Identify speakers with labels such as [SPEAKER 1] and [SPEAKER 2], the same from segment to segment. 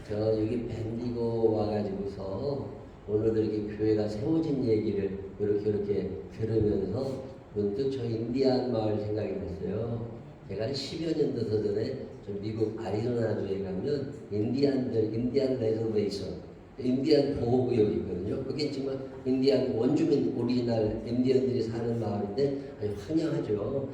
[SPEAKER 1] 저 여기 밴디고 와가지고서 오늘도 이렇게 교회가 세워진 얘기를 이렇게 들으면서 문득 저 인디안 마을 생각이 났어요. 제가 한 10여 년도 더 전에 좀 미국 아리조나주에 가면 인디안 레저베이션, 인디안 보호구역이 있거든요. 그게 정말 인디안 원주민 오리지널 인디언들이 사는 마을인데 아주 황량하죠.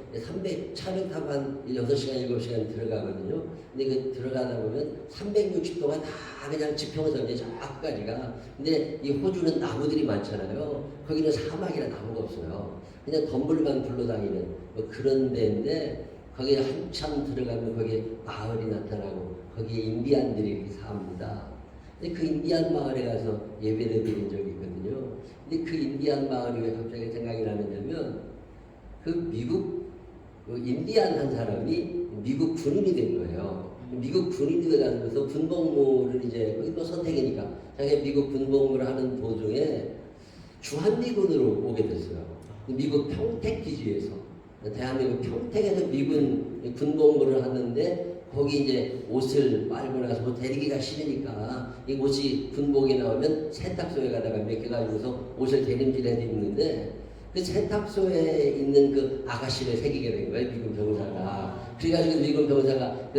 [SPEAKER 1] 차를 타고 한 6시간, 7시간 들어가거든요. 근데 그 들어가다 보면 360도가 다 그냥 지평선이에요. 저 앞까지가. 근데 이 호주는 나무들이 많잖아요. 거기는 사막이라 나무가 없어요. 그냥 덤불만 굴러다니는 뭐 그런 데인데 거기에 한참 들어가면 거기에 마을이 나타나고 거기에 인디안들이 삽니다. 근데 그 인디안 마을에 가서 예배를 드린 적이 있거든요. 근데 그 인디안 마을이 왜 갑자기 생각이 나느냐면 그 미국 그 인디안 한 사람이 미국 군인이 된 거예요. 미국 군인이 돼가지고서 군복무를 이제 거기 또 선택이니까 자기가 미국 군복무를 하는 도중에 주한미군으로 오게 됐어요. 미국 평택 기지에서 대한민국 평택에서 미군 군복무를 하는데 거기 이제 옷을 빨고 나서 뭐 데리기가 싫으니까 이 옷이 군복이 나오면 세탁소에 가다가 몇 개 가지고서 옷을 데림질해서 입는데 그 세탁소에 있는 그 아가씨를 새기게 된 거예요. 미군 병사가. 그래가지고 미군 병사가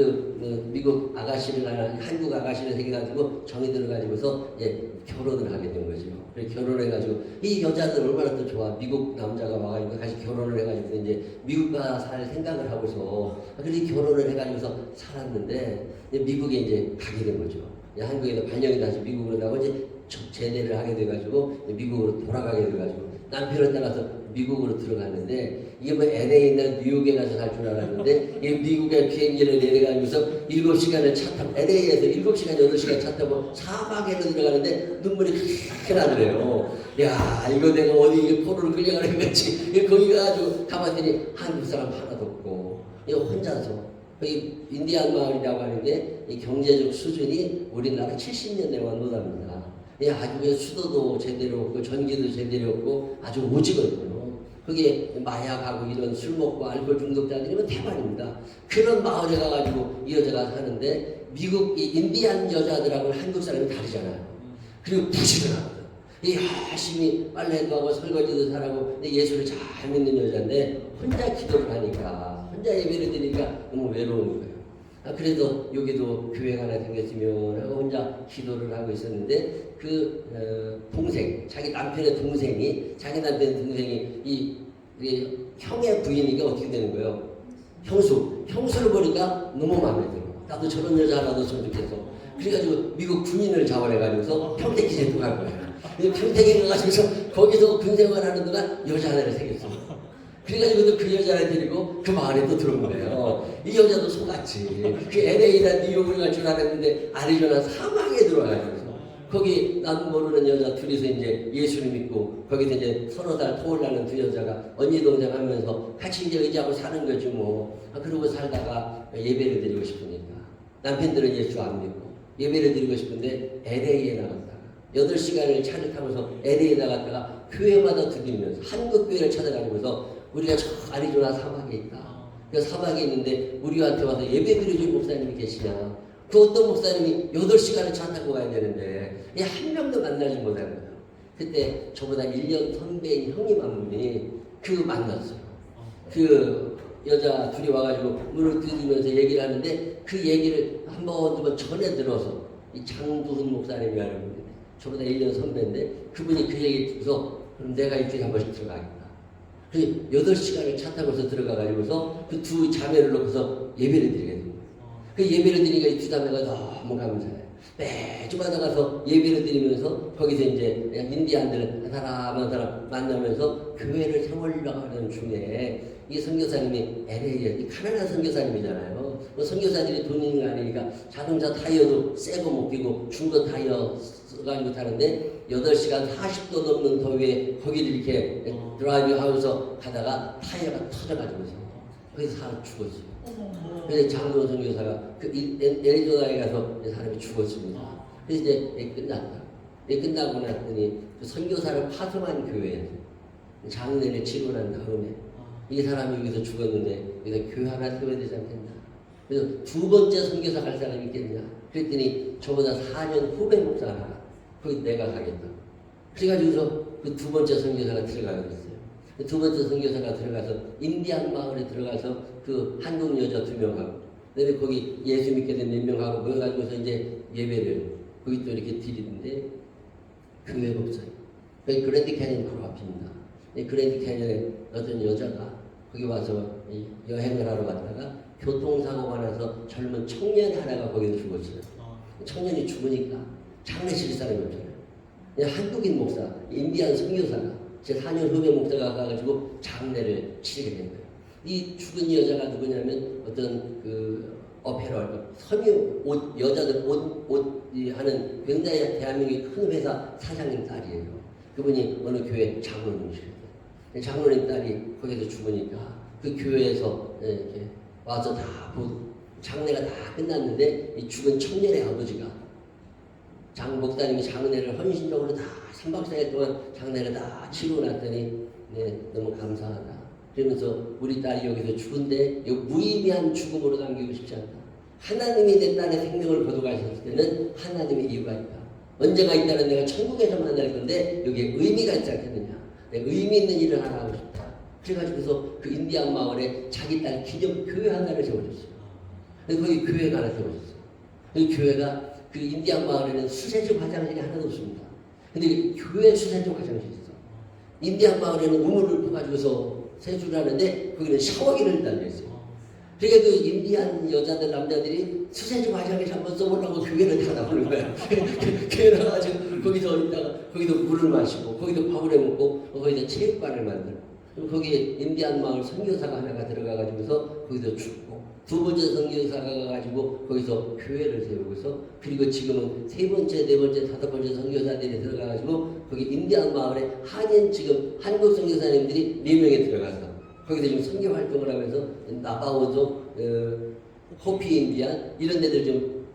[SPEAKER 1] 미국 아가씨를 한국 아가씨를 새겨가지고 정이 들어가지고서 결혼을 하게 된 거죠. 그래서 결혼해가지고 이 여자들 얼마나 또 좋아. 미국 남자가 와가지고 같이 결혼을 해가지고 이제 미국가 살 생각을 하고서 그래서 결혼을 해가지고서 살았는데 미국에 이제 가게 된 거죠. 한국에서 발령이 나서 미국으로 나고 이제 제대를 하게 돼가지고 미국으로 돌아가게 돼가지고 남편을 따라서 미국으로 들어갔는데 이게 뭐 LA나 뉴욕에 가서 살 줄 알았는데 이 미국의 비행기를 내려가면서 7시간을 차 타고 LA에서 7시간, 8시간 차 타고 사막에로 들어가는데 눈물이 크게 나더래요. 야 이거 내가 어디 포로를 끌려가는 거지. 거기 가가지고 가봤더니 한국 사람 하나도 없고 이거 혼자서 이 인디안 마을이라고 하는 게 이 경제적 수준이 우리나라 70년대와 못합니다. 아주 수도도 제대로 없고 전기도 제대로 없고 아주 오지거든요. 그게 마약하고 이런 술 먹고 알코올 중독자들이면 대만입니다. 그런 마을에 가가지고 이 여자가 사는데 미국 이 인디안 여자들하고 한국 사람이 다르잖아요. 그리고 부지런하거든. 열심히 빨래도 하고 설거지도 잘하고 예수를 잘 믿는 여자인데 혼자 기도를 하니까 혼자 예배를 드리니까 너무 외로운 거예요. 그래도 여기도 교회가 하나 생겼으면 하고 혼자 기도를 하고 있었는데 그 동생, 자기 남편의 동생이 자기 남편의 동생이 이 형의 부인이가 어떻게 되는 거예요? 형수를 보니까 너무 마음에 들어. 나도 저런 여자 하나 넣었으면 좋겠어. 그래가지고 미국 군인을 자원해가지고서 평택 기지에 또 갈 거예요. 평택에 가가지고서 거기서 군생활 하는 동안 여자 하나를 생겼어. 그래가지고 그 여자를 데리고 그 마을에 또 들어온 거예요. 이 여자도 속았지. 그 LA나 뉴욕을 갈 줄 알았는데 아리조나 사막에 들어와가지고 거기 난 모르는 여자 둘이서 이제 예수를 믿고 거기서 이제 30살 토올라는 두 여자가 언니 동생 하면서 같이 이제 의지하고 사는 거지 뭐. 그러고 살다가 예배를 드리고 싶으니까 남편들은 예수 안 믿고 예배를 드리고 싶은데 LA에 나갔다가 8시간을 차를 타고서 LA에 나갔다가 교회마다 들리면서 한국 교회를 찾아다니면서 우리가 저 아리조나 사막에 있다. 그 사막에 있는데 우리한테 와서 예배 드려줄 목사님이 계시냐. 그 어떤 목사님이 8시간을 차 타고 가야 되는데 한 명도 만나지 못한 거예요. 그때 저보다 1년 선배인 형님 한 분이 만났어요. 그 여자 둘이 와가지고 문을 두드리면서 얘기를 하는데 그 얘기를 한 번, 두 번 전에 들어서 이 장두훈 목사님이라는 분인데 저보다 1년 선배인데 그분이 그 얘기 듣고서 그럼 내가 일주일에 한 번씩 들어가겠다. 그 8시간을 차 타고서 들어가가지고서 그 두 자매를 놓고서 예배를 드리게 됩니다. 그 예배를 드리니까 이 두 자매가 너무 감사해요. 매주마다 가서 예배를 드리면서 거기서 이제 인디안들 한 사람 만나면서 교회를 세우려는 중에 이 선교사님이 LA에 가난한 선교사님이잖아요. 뭐 선교사들이 돈 있는 거 아니니까 자동차 타이어도 새거 못 끼고 중고 타이어 써가지고 타는데 8시간 40도 넘는 더위에 거기를 이렇게 드라이브 하면서 가다가 타이어가 터져가지고서 거기서 사람 죽었어요. 그래서 장도원 선교사가 그 애리조나에 가서 사람이 죽었습니다. 그래서 이제 끝났다. 끝나고 났더니 그 선교사를 파송한 교회에서 장례를 치고 난 다음에 이 사람이 여기서 죽었는데 여기서 교회 하나 세워야 되지 않겠나. 그래서 두 번째 선교사 갈 사람이 있겠냐? 그랬더니 저보다 4년 후배 목사 하나, 거기 내가 가겠다. 그래가지고서 그 두 번째 선교사가 들어가게 됐어요. 두 번째 선교사가 들어가서 인디안 마을에 들어가서 그 한국 여자 2명하고, 그다음에 거기 예수 믿게 된 몇 명하고 모여가지고서 이제 예배를 거기 또 이렇게 드리는데 교회가 없어요. 거기 그랜드 캐니언 프로 앞입니다. 그랜드 캐니언에 어떤 여자가 거기 와서 여행을 하러 갔다가 교통사고가 나서 젊은 청년 하나가 거기서 죽었어요. 청년이 죽으니까 장례실 사람이 없잖아요. 한국인 목사, 인디안 선교사가 제 4년 후배 목사가 가가지고 장례를 치르게 된 거예요. 이 죽은 여자가 누구냐면 어떤 그 어페럴, 섬유 옷, 여자들 옷 하는 굉장히 대한민국의 큰 회사 사장님 딸이에요. 그분이 어느 교회 장로님이시거든요. 장로님 딸이 거기서 죽으니까 그 교회에서 이렇게 와서 다 장례가 다 끝났는데 이 죽은 청년의 아버지가 장 목사님이 장례를 헌신적으로 다 3박 4일 동안 장례를 다 치르고 났더니 너무 감사하다. 그러면서 우리 딸이 여기서 죽은데 무의미한 죽음으로 남기고 싶지 않다. 하나님이 내 딸의 생명을 거둬가셨을 때는 하나님의 이유가 있다. 언제가 있다는 내가 천국에서 만날 건데 여기에 의미가 있지 않겠느냐. 내가 의미 있는 일을 하나 하고 싶다. 그래가지고서 그 인디안 마을에 자기 딸 기념 교회 하나를 세워줬어요. 거기 교회가 하나 세워졌어요. 그 교회가 그 인디안 마을에는 수세적 화장실이 하나도 없습니다. 근데 교회 수세적 화장실이 있어. 인디안 마을에는 우물을 퍼가지고서 세수를 하는데 거기는 샤워기를 달려있어요. 그러니까 그 인디안 여자들 남자들이 수세적 화장실 한번 써보려고 교회를 다 나오는 거야. 교회 나가가지고 거기서 있다가 거기도 물을 마시고 거기도 밥을 해먹고 거기서 체육관을 만들고 거기에 인디안 마을 선교사가 하나가 들어가가지고서 거기서 죽고 두 번째 선교사가 가가지고 거기서 교회를 세우고서 그리고 지금은 세 번째, 네 번째, 다섯 번째 선교사들이 들어가가지고 거기 인디안 마을에 한인 지금 한국 선교사님들이 4명이 들어가서 거기서 지금 선교 활동을 하면서 나바오족, 호피 인디안 이런 데들 좀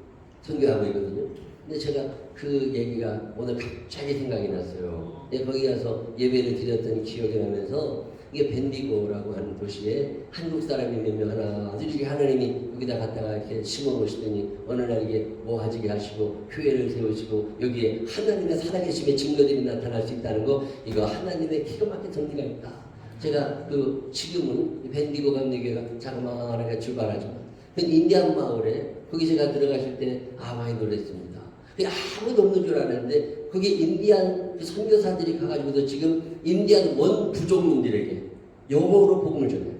[SPEAKER 1] 선교하고 있거든요. 근데 제가 그 얘기가 오늘 갑자기 생각이 났어요. 거기 가서 예배를 드렸던 기억이 나면서 이게 벤디고라고 하는 도시에 한국 사람이 몇 명 하나 이렇게 하나님이 여기다 갖다가 이렇게 심어 놓으시더니 어느 날 이게 모아지게 하시고 교회를 세우시고 여기에 하나님의 살아계심의 증거들이 나타날 수 있다는 거 이거 하나님의 기가 막힌 섭리가 있다. 제가 그 지금은 벤디고 감리교회가 자그마하게 출발하지만 인디안 마을에 거기 제가 들어가실 때 많이 놀랐습니다. 아무도 없는 줄 알았는데 거기 인디안 그 선교사들이 가가지고도 지금 인디안 원부족민들에게 영어로 복음을 전해요.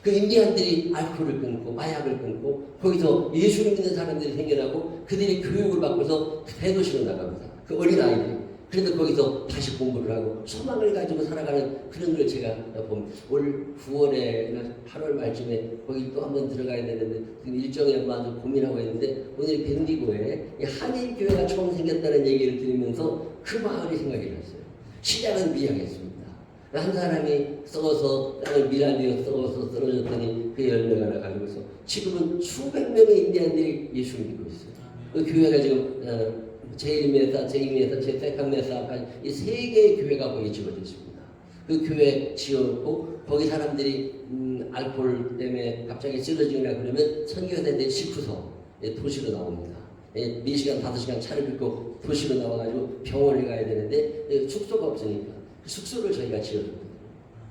[SPEAKER 1] 그 인디안들이 알코올을 끊고 마약을 끊고 거기서 예수를 믿는 사람들이 생겨나고 그들이 교육을 받고서 대도시로 나갑니다. 그 어린 아이들이. 그래도 거기서 다시 공부를 하고 소망을 가지고 살아가는 그런 걸 제가 봅니다. 올 9월에 8월 말쯤에 거기 또 한번 들어가야 되는데 지금 일정에 맞아 고민하고 있는데 오늘 벤디고에 한인교회가 처음 생겼다는 얘기를 들으면서 그 마을이 생각이 났어요. 시작은 미약했습니다. 한 사람이 썩어서 땅을 밀어내어 썩어서 떨어졌더니 그 열매가 나가지고서 지금은 수백 명의 인디안들이 예수를 믿고 있어요. 그 교회가 지금 제일메사, 제이메사, 제세칸메사까지 이 3개의 교회가 거기 지어져 있습니다. 그 교회 지어놓고 거기 사람들이 알코올 때문에 갑자기 쓰러지거나 그러면 선교사들이 싣고서 도시로 나옵니다. 4시간, 5시간 차를 싣고 도시로 나와가지고 병원에 가야 되는데 숙소가 없으니까 그 숙소를 저희가 지어줬거든요.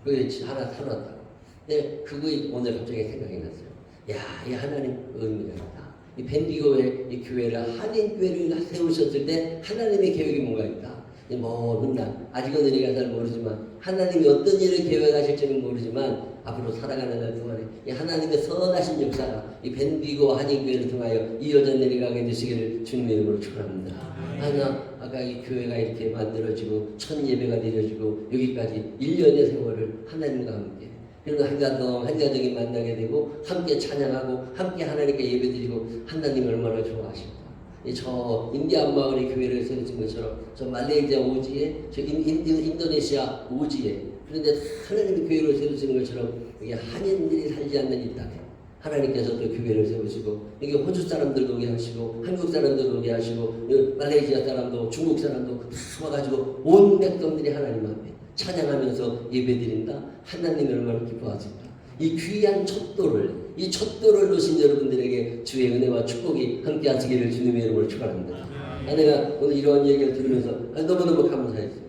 [SPEAKER 1] 그게 하나 사놨다고. 근데 그거 오늘 갑자기 생각이 났어요. 야, 이 하나님 의미가 있다. 이 벤디고의 이 교회를 한인교회를 세우셨을 때 하나님의 계획이 뭔가 있다. 먼 날 아직은 우리가 잘 모르지만 하나님이 어떤 일을 계획하실지는 모르지만 앞으로 살아가는 날 동안에 이 하나님의 선하신 역사가 이 벤디고 한인교회를 통하여 이어져 내려가게 되시기를 주님의 이름으로 축원합니다. 하나 아까 이 교회가 이렇게 만들어지고 첫 예배가 드려지고 여기까지 1년의 세월을 하나님과 함께 그리고 한가정이 만나게 되고 함께 찬양하고 함께 하나님께 예배드리고 하나님 얼마나 좋아하실까. 저 인디안 마을의 교회를 세우신 것처럼 저 말레이시아 오지에 저 인도네시아 오지에 그런데 하나님의 교회를 세우시는 것처럼 여기 한인들이 살지 않는 이 땅에 하나님께서 또 교회를 세우시고 여기 호주 사람들도 오게 하시고 한국 사람들도 오게 하시고 말레이시아 사람도 중국 사람도 다 와가지고 온 백성들이 하나님 앞에 찬양하면서 예배드린다. 하나님이 얼마나 기뻐하실까. 이 귀한 척도를 이 촛도를 놓으신 여러분들에게 주의 은혜와 축복이 함께 하시기를 주님의 이름으로 축원합니다. 내가 오늘 이러한 얘기를 들으면서 너무너무 감사했어요.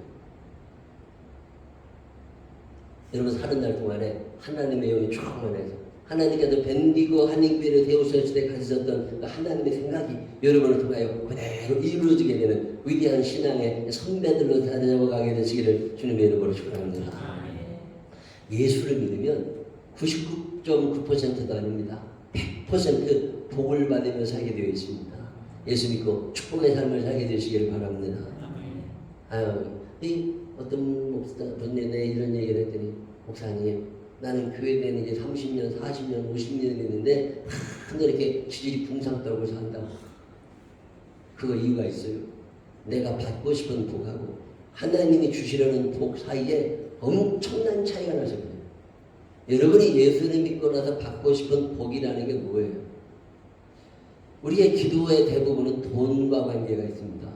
[SPEAKER 1] 여러분 사는 날 동안에 하나님의 영이 충만해서 하나님께서 밴디고 한인교회를 세우셨을 때 가지셨던 그 하나님의 생각이 여러분을 통하여 그대로 이루어지게 되는 위대한 신앙의 선배들로 다녀가게 되시기를 주님의 이름으로 축원합니다. 예수를 믿으면 99.9%도 아닙니다. 100% 복을 받으며 살게 되어 있습니다. 예수 믿고 축복의 삶을 살게 되시기를 바랍니다. 이 어떤 목사분이 내 이런 얘기를 했더니 목사님 나는 교회 다닌 지 30년, 40년, 50년 됐는데 근데 이렇게 지질이 붕상 떨고 산다고. 그거 이유가 있어요. 내가 받고 싶은 복하고 하나님이 주시려는 복 사이에 엄청난 차이가 나거든요. 여러분이 예수를 믿고 나서 받고 싶은 복이라는 게 뭐예요? 우리의 기도의 대부분은 돈과 관계가 있습니다.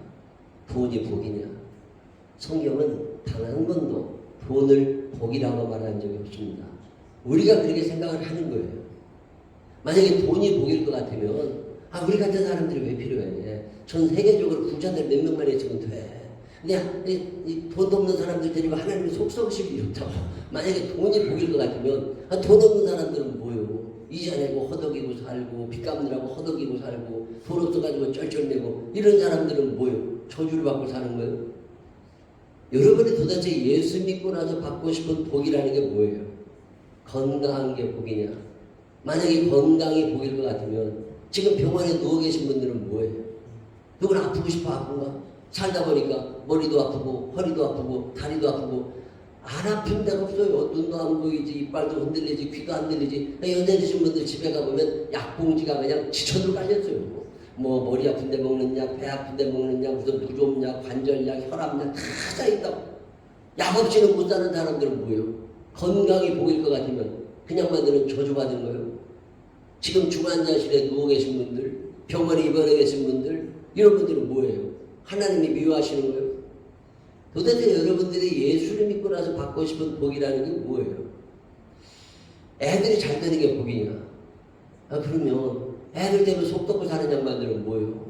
[SPEAKER 1] 돈이 복이냐? 성경은 단 한 번도 돈을 복이라고 말한 적이 없습니다. 우리가 그렇게 생각을 하는 거예요. 만약에 돈이 복일 것 같으면 우리 같은 사람들이 왜 필요해? 전 세계적으로 부자들 몇 명만 있으면 돼. 근데 이 돈 없는 사람들 데리고 하나님이 속성식이 좋다고. 만약에 돈이 복일 것 같으면 돈 없는 사람들은 뭐요? 이자 내고 허덕이고 살고 빚 갚느라고 허덕이고 살고 돈 없어가지고 쩔쩔매고 이런 사람들은 뭐요? 저주를 받고 사는 거예요? 여러분이 도대체 예수 믿고 나서 받고 싶은 복이라는 게 뭐예요? 건강한 게 복이냐? 만약에 건강이 복일 것 같으면 지금 병원에 누워 계신 분들은 뭐예요? 누구나 아프고 싶어 아픈가? 살다 보니까 머리도 아프고 허리도 아프고 다리도 아프고 안 아픈 데가 없어요. 눈도 안 보이지, 이빨도 흔들리지, 귀도 안 들리지. 연세 드신 분들 집에 가보면 약봉지가 그냥 지천으로 깔렸어요. 뭐 머리 아픈 데 먹는 약, 배 아픈 데 먹는 약, 무슨 부종약, 관절약, 혈압약 다 쌓여있다고. 약 없이는 못 사는 사람들은 뭐예요? 건강이 복일 것 같으면 그냥 만드는 저주받은 거예요. 지금 중환자실에 누워 계신 분들, 병원에 입원해 계신 분들, 이런 분들은 뭐예요? 하나님이 미워하시는 거예요? 도대체 여러분들이 예수를 믿고 나서 받고 싶은 복이라는 게 뭐예요? 애들이 잘 되는 게 복이냐? 그러면 애들 때문에 속 덮고 사는 양반들은 뭐예요?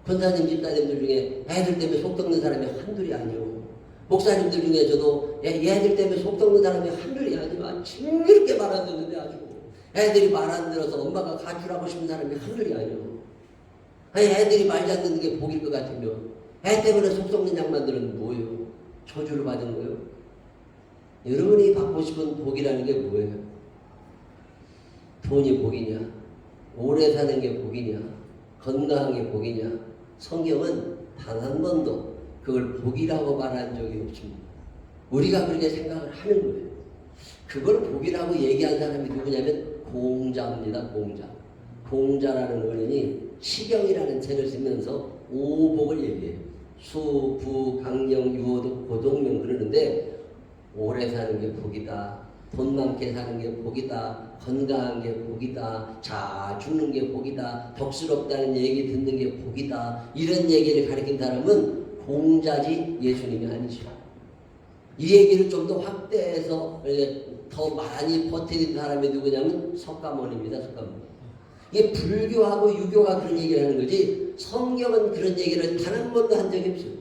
[SPEAKER 1] 권사님 집사님들 중에 애들 때문에 속 덮는 사람이 한둘이 아니요. 목사님들 중에서도 애들 때문에 속 덮는 사람이 한둘이 아니요. 징그럽게 말 안 듣는데 아주 애들이 말 안 들어서 엄마가 가출하고 싶은 사람이 한둘이 아니요. 애들이 말 잘 듣는 게 복일 것 같으면 애 때문에 속 썩는 양반들은 뭐예요? 저주를 받은 거예요? 여러분이 받고 싶은 복이라는 게 뭐예요? 돈이 복이냐? 오래 사는 게 복이냐? 건강한 게 복이냐? 성경은 단 한 번도 그걸 복이라고 말한 적이 없습니다. 우리가 그렇게 생각을 하는 거예요. 그걸 복이라고 얘기한 사람이 누구냐면 공자입니다. 공자라는 어른이 시경이라는 책을 쓰면서 오복을 얘기해요. 수, 부, 강령, 유호도, 고동명 그러는데 오래 사는 게 복이다. 돈 많게 사는 게 복이다. 건강한 게 복이다. 자 죽는 게 복이다. 덕스럽다는 얘기 듣는 게 복이다. 이런 얘기를 가르친 사람은 공자지 예수님이 아니죠. 이 얘기를 좀 더 확대해서 더 많이 퍼뜨린 사람이 누구냐면 석가모니입니다. 석가모니. 이게 불교하고 유교가 그런 얘기를 하는 거지 성경은 그런 얘기를 단 한 번도 한 적이 없어요.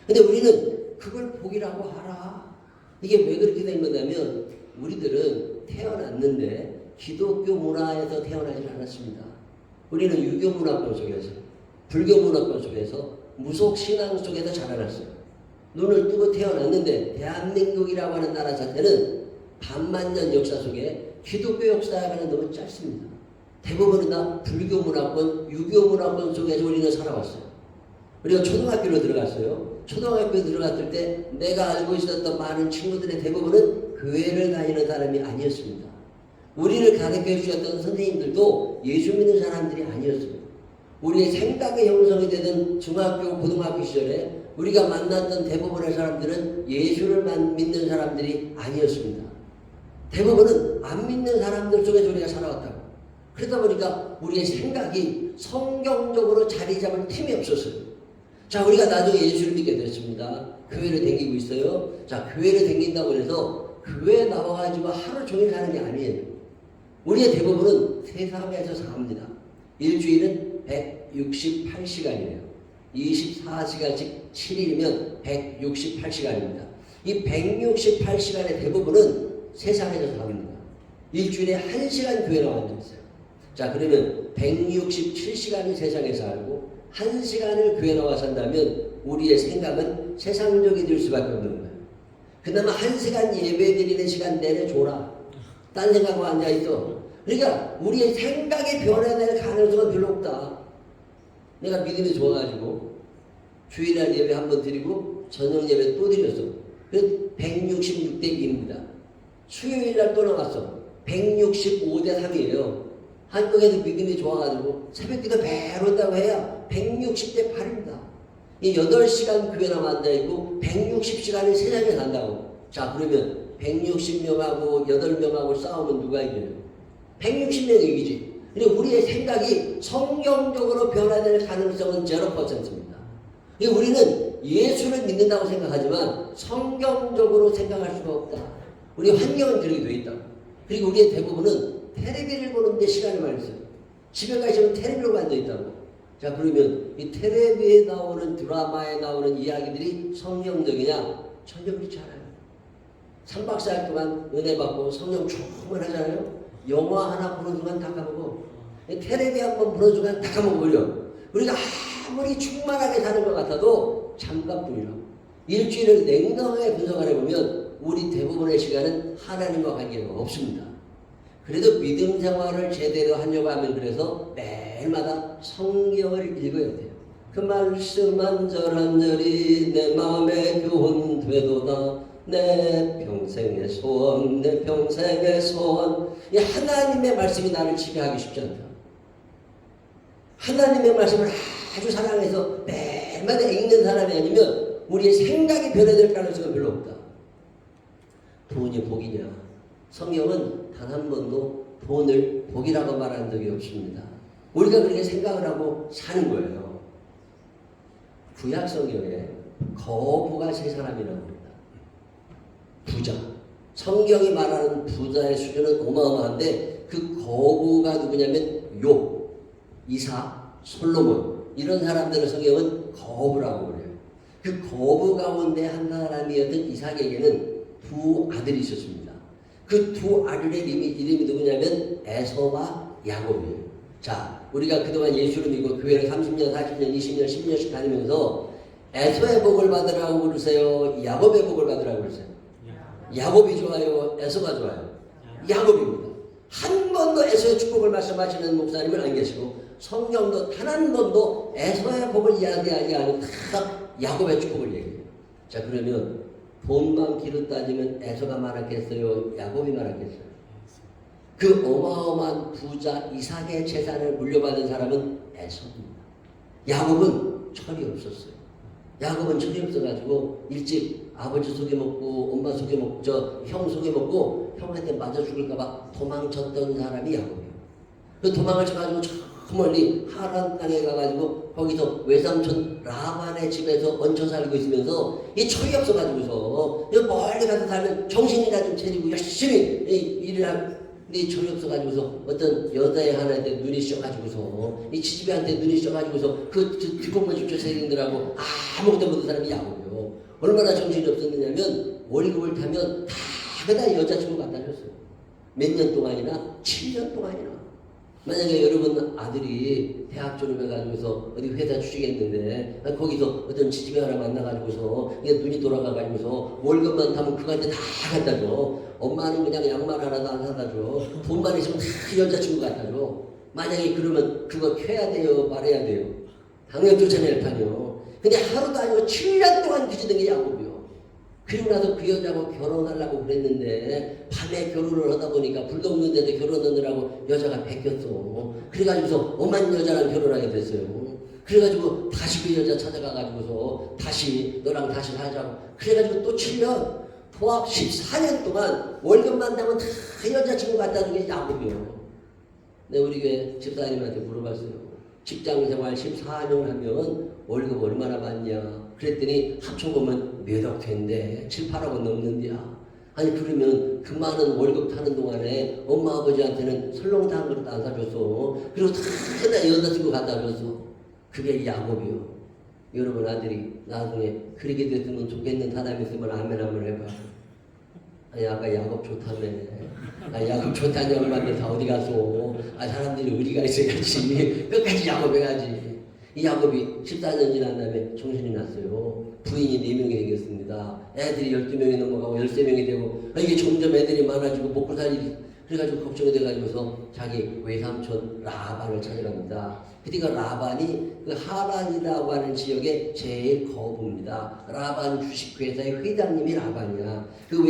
[SPEAKER 1] 근데 우리는 그걸 복이라고 하라. 이게 왜 그렇게 된 거냐면 우리들은 태어났는데 기독교 문화에서 태어나지 않았습니다. 우리는 유교 문화권 속에서 불교 문화권 속에서 무속 신앙 속에서 자라났어요. 눈을 뜨고 태어났는데 대한민국이라고 하는 나라 자체는 반만년 역사 속에 기독교 역사가 너무 짧습니다. 대부분은 다 불교 문화권, 유교 문화권 속에서 우리는 살아왔어요. 우리가 초등학교로 들어갔어요. 초등학교 들어갔을 때 내가 알고 있었던 많은 친구들의 대부분은 교회를 다니는 사람이 아니었습니다. 우리를 가르쳐 주셨던 선생님들도 예수 믿는 사람들이 아니었습니다. 우리의 생각의 형성이 되던 중학교, 고등학교 시절에 우리가 만났던 대부분의 사람들은 예수를 믿는 사람들이 아니었습니다. 대부분은 안 믿는 사람들 속에서 우리가 살아왔다고. 그러다 보니까 우리의 생각이 성경적으로 자리 잡을 틈이 없었어요. 자, 우리가 나중에 예수를 믿게 됐습니다. 교회를 다니고 있어요. 자, 교회를 다닌다고 해서 교회에 나와가지고 하루 종일 사는 게 아니에요. 우리의 대부분은 세상에서 삽니다. 일주일은 168시간이에요. 24시간씩 7일이면 168시간입니다. 이 168시간의 대부분은 세상에서 삽니다. 일주일에 1시간 교회 나와 있어요. 자, 그러면 167시간을 세상에서 살고 1시간을 교회 나와 산다면 우리의 생각은 세상적이 될 수밖에 없는 거예요. 그나마 1시간 예배 드리는 시간 내내줘라. 딴 생각하고 앉아있어. 그러니까 우리의 생각이 변화될 가능성은 별로 없다. 내가 믿음이 좋아가지고 주일날 예배 한번 드리고 저녁 예배 또 드렸어. 그래서 166대 2입니다. 수요일날 또 나왔어. 165대 3이에요. 한국에서 믿음이 좋아가지고 새벽기도 매일 온다고 해야 160대 8입니다. 이 8시간 교회 나와 앉아있고 160시간을 세상에 산다고. 자, 그러면 160명하고 8명하고 싸우면 누가 이겨요? 160명이 이기지. 근데 우리의 생각이 성경적으로 변화될 가능성은 0%입니다. 우리는 예수를 믿는다고 생각하지만 성경적으로 생각할 수가 없다. 우리 환경은 그렇게 되어 있다. 그리고 우리의 대부분은 텔레비를 보는데 시간을 많이 써요. 집에 가시면 텔레비로 앉아있다고. 자, 그러면 이 텔레비에 나오는 드라마에 나오는 이야기들이 성경적이냐? 전혀 그렇지 않아요. 3박 4일 동안 은혜 받고 성령 충만하잖아요. 영화 하나 보는 순간 다 까먹어. 텔레비 한번 보는 순간 다 까먹어버려. 우리가 아무리 충만하게 사는 것 같아도 잠깐뿐이라고. 일주일을 냉정하게 분석을 해보면 우리 대부분의 시간은 하나님과 관계가 없습니다. 그래도 믿음 생활을 제대로 하려고 하면 그래서 매일마다 성경을 읽어야 돼요. 그 말씀 한 절 한 절이 내 마음에 교훈 되도다. 내 평생의 소원, 내 평생의 소원. 이 하나님의 말씀이 나를 지배하기 쉽지 않다. 하나님의 말씀을 아주 사랑해서 매일마다 읽는 사람이 아니면 우리의 생각이 변화될 가능성은 별로 없다. 돈이 복이냐? 성경은 단 한 번도 돈을 복이라고 말한 적이 없습니다. 우리가 그렇게 생각을 하고 사는 거예요. 구약 성경에 거부가 세 사람이라고 합니다. 부자. 성경이 말하는 부자의 수준은 어마어마한데 그 거부가 누구냐면 욥, 이사, 솔로몬 이런 사람들의 성경은 거부라고 그래요. 그 거부 가운데 한 사람이었던 이삭에게는 두 아들이 있었습니다. 그 두 아들의 이름이 누구냐면 에서와 야곱이에요. 자, 우리가 그동안 예수를 믿고 교회를 30년, 40년, 20년, 10년씩 다니면서 에서의 복을 받으라고 그러세요? 야곱의 복을 받으라고 그러세요? 야곱이 좋아요? 에서가 좋아요? 야곱입니다. 한 번도 에서의 축복을 말씀하시는 목사님은 안 계시고 성경도 단 한 번도 에서의 복을 이야기하지 않은 다 야곱의 축복을 얘기해요. 자, 그러면 돈만 기로 따지면 에서가 많았겠어요? 야곱이 많았겠어요? 그 어마어마한 부자 이삭의 재산을 물려받은 사람은 에서입니다. 야곱은 철이 없었어요. 야곱은 철이 없어가지고 일찍 아버지 속여먹고 엄마 속여먹고 형 속여먹고 형한테 맞아 죽을까봐 도망쳤던 사람이 야곱이에요. 그 도망을 쳐가지고 저 멀리 하란 땅에 가가지고 거기서 외삼촌 라반의 집에서 얹혀 살고 있으면서 이 철이 없어가지고서 멀리 가서 살면 정신이나 좀 차리고 열심히 일을 하고 근데 철이 없어가지고서 어떤 여자애 하나한테 눈이 씌어가지고서 이 지지배한테 눈이 씌어가지고서 그 뒷공문 집조 세인들하고 아무것도 모르는 사람이 야곱이에요. 얼마나 정신이 없었느냐면 월급을 타면 다 그다 여자친구 갖다 줬어요. 몇 년 동안이나 7년 동안이나. 만약에 여러분 아들이 대학 졸업해가지고서 어디 회사 취직했는데 거기서 어떤 지지배 하나 만나가지고서 눈이 돌아가가지고서 월급만 타면 그한테 다 갖다 줘. 엄마는 그냥 양말 하나도 안 사다 줘. 돈만 있으면 다 여자친구 갖다 줘. 만약에 그러면 그거 켜야 돼요? 말해야 돼요? 당연 쫓아낼 판이요. 근데 하루도 아니고 7년 동안 뒤지던 게 야곱이요. 그리고 나서 그 여자하고 결혼하려고 그랬는데 밤에 결혼을 하다 보니까 불도 없는데도 결혼하느라고 여자가 베꼈어. 그래가지고서 엄한 여자랑 결혼하게 됐어요. 그래가지고 다시 그 여자 찾아가가지고서 다시 너랑 다시 하자고. 그래가지고 또 7년 도합 14년 동안 월급만 나면 다 여자친구 갖다 준 게 야곱이요. 내가 우리 교회 집사님한테 물어봤어요. 직장생활 14년 하면 월급 얼마나 받냐? 그랬더니 합쳐보면 몇 억 된대. 7, 8억은 넘는데야. 아니 그러면 그 많은 월급 타는 동안에 엄마 아버지한테는 설렁탕 한 그릇 안 사줬어. 그리고 다 여자친구 갖다 줬어. 그게 야곱이요. 여러분 아들이 나중에 그렇게 됐으면 좋겠는 사람이 있으면 아멘 한번 해봐. 아니 아까 야곱 좋다며. 아 야곱 좋다니 얼마나 다 어디 갔어. 아 사람들이 의리가 있어야지. 끝까지 야곱해야지. 이 야곱이 14년 지난 다음에 정신이 났어요. 부인이 4명이 생겼습니다. 애들이 12명이 넘어가고 13명이 되고 이게 점점 애들이 많아지고 먹고 살이 그래가지고 걱정이 돼가지고서 자기 외삼촌 라반을 찾아갑니다. 그러니까 라반이 그 하란이라고 하는 지역의 제일 거부입니다. 라반 주식회사의 회장님이 라반이야. 그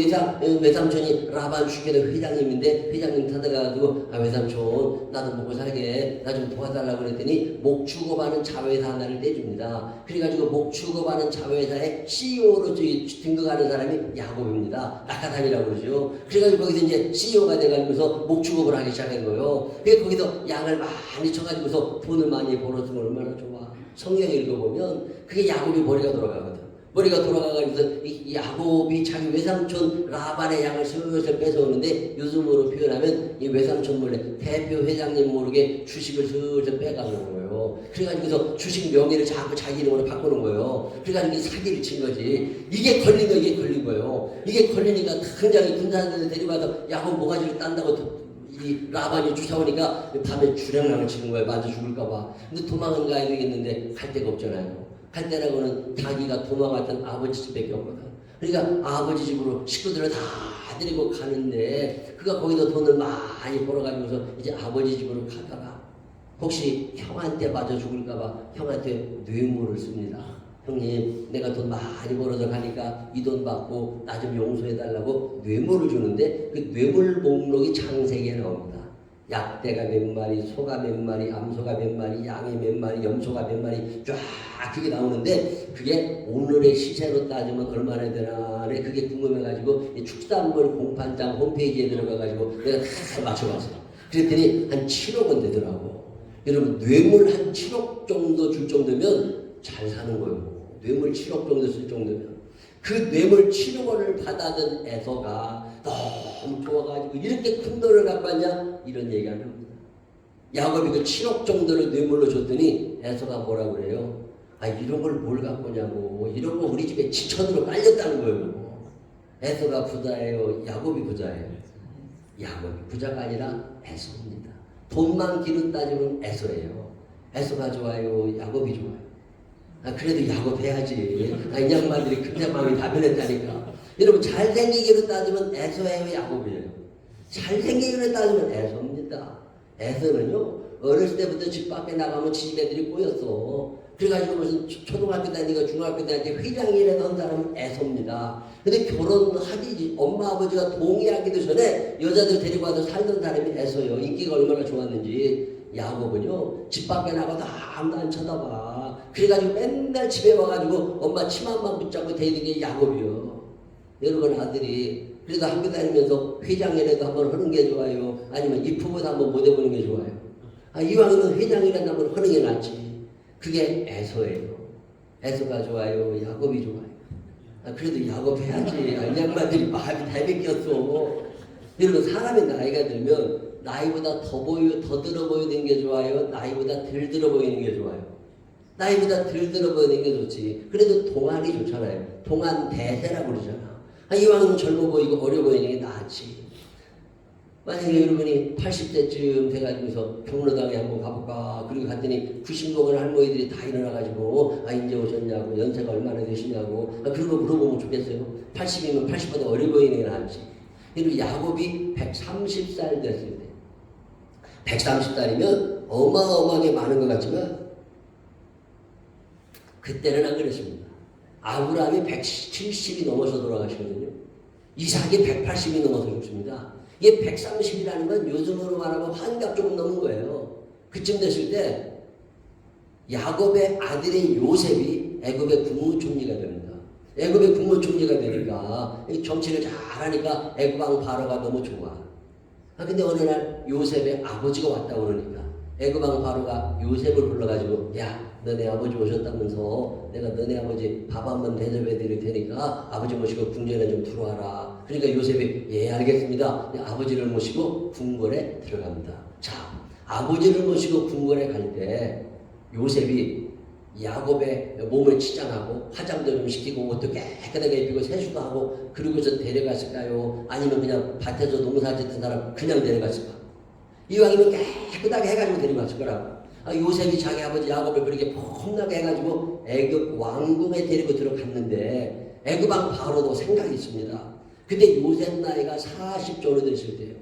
[SPEAKER 1] 외삼촌이 라반 주식회사 회장님인데 회장님 찾아가가지고 아 외삼촌 나도 먹고 살게 나 좀 도와달라고 그랬더니 목축업하는 자회사 하나를 떼줍니다. 그래가지고 목축업하는 자회사의 CEO로 등극하는 사람이 야곱입니다. 낙하산이라고 그러죠. 그래가지고 거기서 이제 CEO가 돼가지고서 목축업을 하기 시작한 거예요. 그래서 거기서 양을 많이 쳐가지고서 돈을 많이 벌었으면 얼마나 좋아. 성경 읽어보면 그게 야곱이 머리가 돌아가거든. 머리가 돌아가가지고 이 야곱이 자기 외삼촌 라반의 양을 슬슬 뺏어오는데 요즘으로 표현하면 이 외삼촌 몰래 대표 회장님 모르게 주식을 슬슬 빼가는 거예요. 그래가지고서 주식 명의를 자꾸 자기 이름으로 바꾸는 거예요. 그래가지고 사기를 친 거지. 이게 걸린 거예요. 이게 걸리니까 당장에 군사들을 데리고 와서 야곱 모가지를 딴다고 이 라반이 쫓아오니까 밤에 주량랑을 치는 거예요. 맞아 죽을까봐. 근데 도망은 가야 되겠는데 갈 데가 없잖아요. 갈 때라고는 자기가 도망갔던 아버지 집밖에 없거든. 그러니까 아버지 집으로 식구들을 다 데리고 가는데 그가 거기서 돈을 많이 벌어가지고서 이제 아버지 집으로 가다가 혹시 형한테 맞아 죽을까봐 형한테 뇌물을 씁니다. 형님 내가 돈 많이 벌어서 가니까 이 돈 받고 나 좀 용서해달라고 뇌물을 주는데 그 뇌물 목록이 창세기에 나옵니다. 약대가 몇 마리, 소가 몇 마리, 암소가 몇 마리, 양이 몇 마리, 염소가 몇 마리 쫙 그게 나오는데 그게 오늘의 시세로 따지면 얼마나 되나 그게 궁금해가지고 축산물 공판장 홈페이지에 들어가가지고 내가 다 맞춰봤어요. 그랬더니 한 7억 원 되더라고. 여러분 뇌물 한 7억 정도 줄 정도면 잘 사는 거예요. 뇌물 7억 정도 쓸 정도면 그 뇌물 7억 원을 받아든 에서가 너무 좋아가지고 이렇게 큰 돈을 갖고 왔냐 이런 얘기를 합니다. 야곱이 그 7억 정도를 뇌물로 줬더니 에서가 뭐라고 그래요? 아 이런 걸 뭘 갖고 오냐고 이런 거 우리 집에 지천으로 깔렸다는 거예요. 에서가 부자예요? 야곱이 부자예요? 야곱이 부자가 아니라 에서입니다. 돈만 기른 따지면 에서예요. 에서가 좋아요? 야곱이 좋아요? 아, 그래도 야곱 해야지. 아, 이 양반들이 그냥 마음이 다 변했다니까. 여러분, 잘생기기로 따지면 에서예요, 야곱이에요? 잘생기기로 따지면 에서입니다. 에서는요, 어렸을 때부터 집 밖에 나가면 집 애들이 꼬였어. 그래가지고 무슨 초등학교 다니고 중학교 다니고 회장이라도 한 사람은 에서입니다. 근데 결혼하기, 엄마 아버지가 동의하기도 전에 여자들 데리고 와서 살던 사람이 에서요. 인기가 얼마나 좋았는지. 야곱은요 집 밖에 나가도 아무도 안 쳐다봐. 그래가지고 맨날 집에 와가지고 엄마 치마만 붙잡고 다니는 게 야곱이요. 여러분 아들이 그래도 학교 다니면서 회장이라도 한번 하는 게 좋아요? 아니면 입후보도 한번 못 해보는 게 좋아요? 아, 이왕이면 회장이라도 한번 하는 게 낫지. 그게 에서예요. 에서가 좋아요? 야곱이 좋아요? 아, 그래도 야곱 해야지. 이 양반들이 마음이 다 바뀌었어. 여러분 사람이 나이가 들면 나이보다 더 들어 보이는 게 좋아요? 나이보다 덜 들어 보이는 게 좋아요? 나이보다 덜 들어 보이는 게 좋지. 그래도 동안이 좋잖아요. 동안 대세라고 그러잖아. 아, 이왕이면 젊어 보이고 어려 보이는 게 낫지. 만약에 여러분이 80세쯤 돼가지고서 경로당에 한번 가볼까? 그리고 갔더니 90먹은 할머니들이 다 일어나가지고 아 이제 오셨냐고 연세가 얼마나 되시냐고 그런 거 물어보면 좋겠어요. 80이면 80보다 어려 보이는 게 낫지. 그리고 야곱이 130살 됐을 때 130살이면 어마어마하게 많은 것 같지만 그때는 안 그랬습니다. 아브라함이 170이 넘어서 돌아가시거든요. 이삭이 180이 넘어서 죽습니다. 이게 130이라는 건 요즘으로 말하면 환갑 조금 넘은 거예요. 그쯤 됐을 때 야곱의 아들인 요셉이 애굽의 국무총리가 됩니다. 애굽의 국무총리가 되니까 정치를 잘하니까 애굽 왕 바로가 너무 좋아. 아 근데 어느 날 요셉의 아버지가 왔다 그러니까 애굽왕 바로가 요셉을 불러가지고 야 너네 아버지 오셨다면서 내가 너네 아버지 밥 한번 대접해 드릴 테니까 아버지 모시고 궁전에 좀 들어와라. 그러니까 요셉이 예 알겠습니다. 아버지를 모시고 궁궐에 들어갑니다. 자 아버지를 모시고 궁궐에 갈 때 요셉이 야곱의 몸을 치장하고 화장도 좀 시키고 옷도 깨끗하게 입히고 세수도 하고 그러고서 데려갔을까요? 아니면 그냥 밭에서 농사 짓던 사람 그냥 데려갔을까? 이왕이면 깨끗하게 해가지고 데려갔을 거라고. 요셉이 자기 아버지 야곱을 그렇게 폼나게 해가지고 애굽 왕궁에 데리고 들어갔는데 애굽 왕 바로도 생각이 있습니다. 그때 요셉 나이가 40조로 됐을 때요.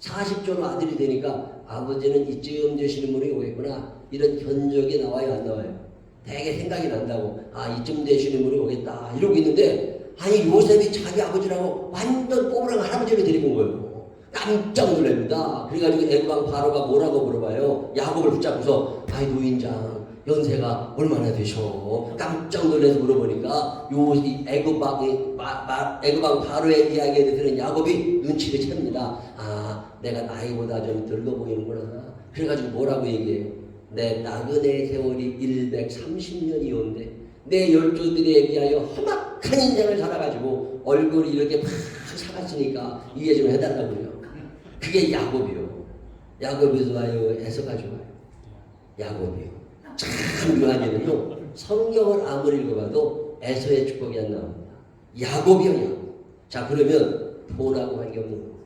[SPEAKER 1] 40조로 아들이 되니까 아버지는 이쯤 되시는 분이 오겠구나. 이런 견적이 나와요 안 나와요? 되게 생각이 난다고. 이쯤 되시는 분이 오겠다 이러고 있는데 아니 요셉이 자기 아버지라고 완전 꼬부랑 할아버지를 데리고 온 거예요. 깜짝 놀랍니다. 그래가지고 애굽왕 바로가 뭐라고 물어봐요. 야곱을 붙잡고서 아이 노인장 연세가 얼마나 되셔? 깜짝 놀라서 물어보니까 애굽왕 바로의 이야기에 들은 야곱이 눈치를 챕니다. 내가 나이보다 좀 늙어 보이는구나. 그래가지고 뭐라고 얘기해요? 내 나그네 세월이 130년이온데 내 열조들에 비하여 험악한 인생을 살아가지고 얼굴이 이렇게 팍 사갔으니까 이해 좀 해달라고요. 그게 야곱이요. 야곱에서 와요. 에서가지고 와요. 야곱이요. 참 묘한 일은요. 성경을 아무리 읽어봐도 에서의 축복이 안 나옵니다. 야곱이요. 야곱. 자 그러면 돈하고 관계없는 거예요.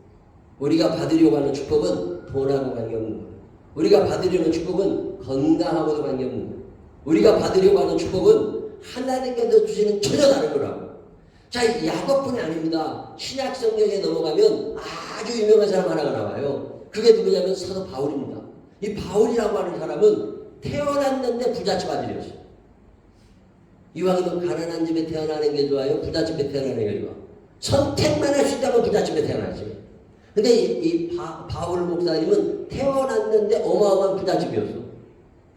[SPEAKER 1] 우리가 받으려고 하는 축복은 돈하고 관계없는 거예요. 우리가 받으려는 축복은 건강하고도 관계없는 거예요. 우리가 받으려고 하는 축복은 하나님께서 주시는 전혀 다른 거라고. 자, 야곱뿐이 아닙니다. 신약 성경에 넘어가면 아주 유명한 사람 하나가 나와요. 그게 누구냐면 사도 바울입니다. 이 바울이라고 하는 사람은 태어났는데 부잣집 아들이었어요. 이왕이면 가난한 집에 태어나는 게 좋아요? 부잣집에 태어나는 게 좋아? 선택만 할 수 있다면 부잣집에 태어나지. 근데 이 바울 목사님은 태어났는데 어마어마한 부잣집이었어.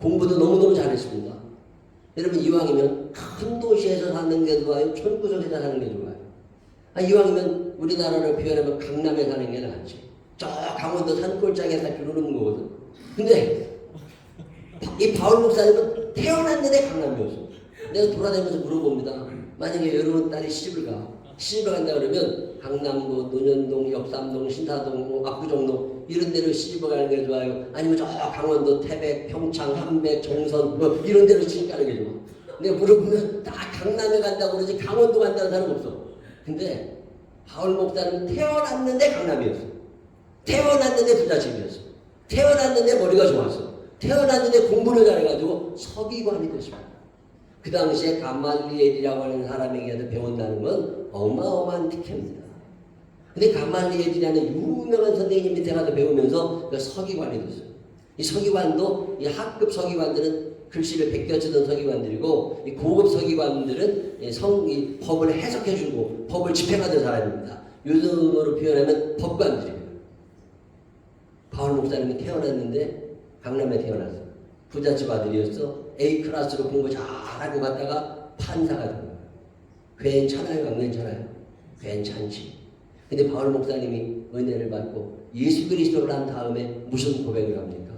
[SPEAKER 1] 공부도 너무너무 잘했습니다. 여러분 이왕이면 큰 도시에서 사는 게 좋아요? 천구석에서 사는 게 좋아요? 이왕이면 우리나라를 표현하면 강남에 사는 게 낫지. 저 강원도 산골짜기에 살 필요는 없는 거거든. 근데 이 바울 목사님은 태어났는데 강남이었어. 내가 돌아다니면서 물어봅니다. 만약에 여러분 딸이 시집을 간다 그러면 강남구, 논현동, 역삼동, 신사동, 압구정동 이런 데로 시집을 가는 게 좋아요? 아니면 저 강원도, 태백, 평창, 함백, 정선 이런 데로 시집 가는 게 좋아? 내가 물어보면 다 강남에 간다고 그러지 강원도 간다는 사람 없어. 근데 바울 목사는 태어났는데 강남이었어. 태어났는데 부잣집이었어. 태어났는데 머리가 좋았어. 태어났는데 공부를 잘해가지고 서기관이 됐습니다. 그 당시에 가말리엘이라고 하는 사람에게서 배운다는 건 어마어마한 특혜입니다. 근데 가말리엘이라는 유명한 선생님 밑에 가서 배우면서 그 서기관이 됐어요. 이 서기관도 이 학급 서기관들은 글씨를 베껴쓰던 서기관들이고 이 고급 서기관들은 이 법을 해석해주고 법을 집행하던 사람입니다. 요즘으로 표현하면 법관들이에요. 바울 목사님은 태어났는데 강남에 태어났어. 부잣집 아들이었어. A클래스로 공부 잘하고 갔다가 판사가 된 거예요. 괜찮아요? 안 괜찮아요? 괜찮지. 근데 바울 목사님이 은혜를 받고 예수 그리스도를 한 다음에 무슨 고백을 합니까?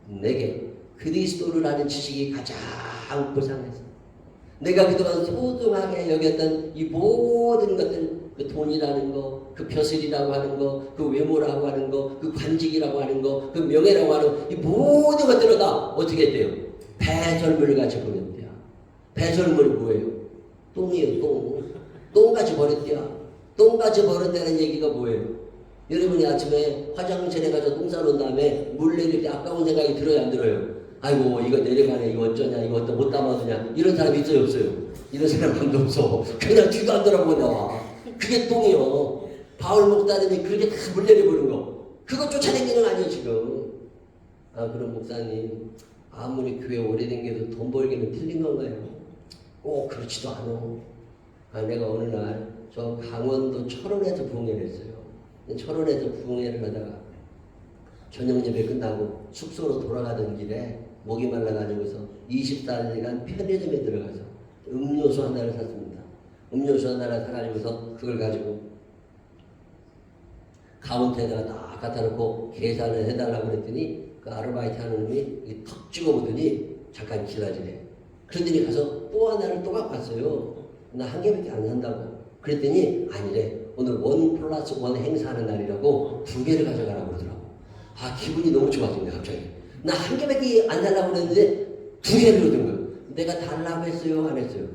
[SPEAKER 1] 내게 그리스도를 아는 지식이 가장 고상했어. 내가 그동안 소중하게 여겼던 이 모든 것들, 그 돈이라는 거, 그 벼슬이라고 하는 거, 그 외모라고 하는 거, 그 관직이라고 하는 거, 그 명예라고 하는 이 모든 것들을 다 어떻게 했대요? 배설물 같이 버렸대요. 배설물이 뭐예요? 똥이에요, 똥. 똥같이 버렸대요. 똥같이 버렸다는 얘기가 뭐예요? 여러분이 아침에 화장실에 가서 똥 싸놓은 다음에 물 내릴 때 아까운 생각이 들어요, 안 들어요? 아이고 이거 내려가네, 이거 어쩌냐, 이거 어떠 못 담아두냐, 이런 사람 있어요, 없어요? 이런 사람 아무도 없어. 그냥 뒤도 안 돌아보고 나와. 그게 똥이요. 바울 목사님이 그렇게 다 물 내려버린 거, 그거 쫓아다니는 거 아니에요 지금. 그럼 목사님 아무리 교회 오래된 게도 돈 벌기는 틀린 건가요? 꼭 그렇지도 않아. 내가 어느 날 저 강원도 철원에서 부흥회를 했어요. 철원에서 부흥회를 하다가 저녁 예배 끝나고 숙소로 돌아가던 길에 목이 말라가지고서 24시간 편의점에 들어가서 음료수 하나를 샀습니다. 음료수 하나를 사가지고서 그걸 가지고 카운터에다가 딱 갖다 놓고 계산을 해달라고 그랬더니 그 아르바이트 하는 놈이 턱 찍어보더니 잠깐 기다리래. 그러더니 가서 또 하나를 또 갖고 왔어요. 나 한 개밖에 안 산다고. 그랬더니 아니래. 오늘 1+1 행사하는 날이라고 2개를 가져가라고 그러더라고. 아, 기분이 너무 좋아지네 갑자기. 나 한 개밖에 안 달라고 그랬는데 2개를 얻은 거예요. 내가 달라고 했어요? 안 했어요?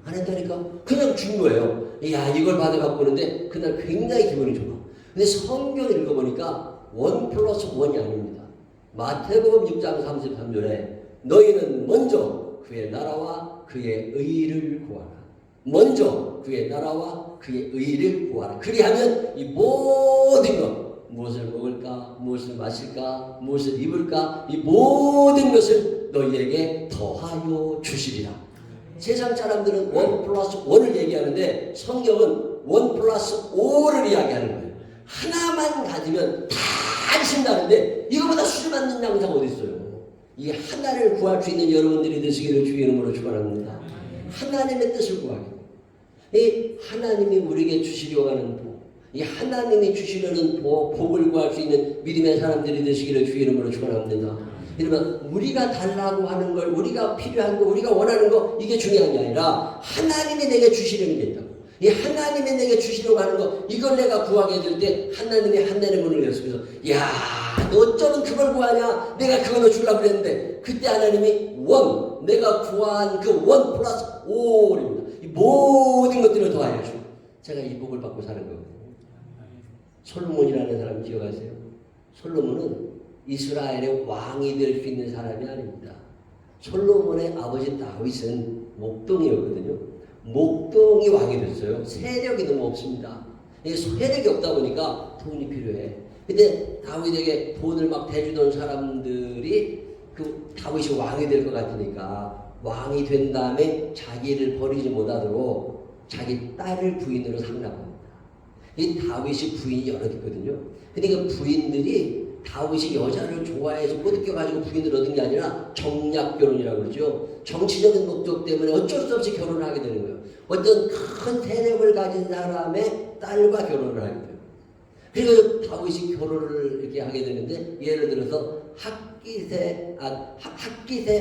[SPEAKER 1] 안 했다니까? 그냥 준 거예요. 야, 이걸 받아갖고 오는데 그날 굉장히 기분이 좋아. 근데 성경을 읽어보니까 1+1이 아닙니다. 마태복음 6장 33절에 너희는 먼저 그의 나라와 그의 의를 구하라. 먼저 그의 나라와 그의 의를 구하라. 그리하면 이 모든 것, 무엇을 먹을까, 무엇을 마실까, 무엇을 입을까, 이 모든 것을 너희에게 더하여 주시리라. 세상 사람들은 1+1을 얘기하는데 성경은 1+5를 이야기하는 거예요. 하나만 가지면 다 하신다는데 이거보다 수준 받는 양상 어디 있어요? 이 하나를 구할 수 있는 여러분들이 되시기를 주의 이름으로 축원합니다. 하나님의 뜻을 구하기. 이 하나님이 우리에게 주시려고 하는 복, 이 하나님이 주시려는 복을 구할 수 있는 믿음의 사람들이 되시기를 주의 이름으로 축원합니다. 여러분, 우리가 달라고 하는 걸, 우리가 필요한 거, 우리가 원하는 거, 이게 중요한 게 아니라 하나님이 내게 주시려는 게 있다고. 이 하나님이 내게 주시려고 하는 거, 이걸 내가 구하게 될 때 하나님이 하늘의 문을 열어서 야, 너 어쩌면 그걸 구하냐? 내가 그걸로 주려고 그랬는데 그때 하나님이 내가 구한 그 1+5입니다. 이 모든 것들을 더하여 주고 제가 이 복을 받고 사는 거거든요. 솔로몬이라는 사람 기억하세요? 솔로몬은 이스라엘의 왕이 될 수 있는 사람이 아닙니다. 솔로몬의 아버지 다윗은 목동이었거든요. 목동이 왕이 됐어요. 세력이 너무 없습니다. 세력이 없다 보니까 돈이 필요해. 근데 다윗에게 돈을 막 대주던 사람들이 그 다윗이 왕이 될 것 같으니까 왕이 된 다음에 자기를 버리지 못하도록 자기 딸을 부인으로 삼라고 합니다. 이 다윗이 부인이 여러 있거든요. 근데 그 부인들이 다윗이 여자를 좋아해서 꼬드겨가지고 부인을 얻은 게 아니라 정략 결혼이라고 그러죠. 정치적인 목적 때문에 어쩔 수 없이 결혼을 하게 되는 거예요. 어떤 큰 세력을 가진 사람의 딸과 결혼을 하게 돼요. 그리고 다윗이 결혼을 이렇게 하게 되는데 예를 들어서 핫깃의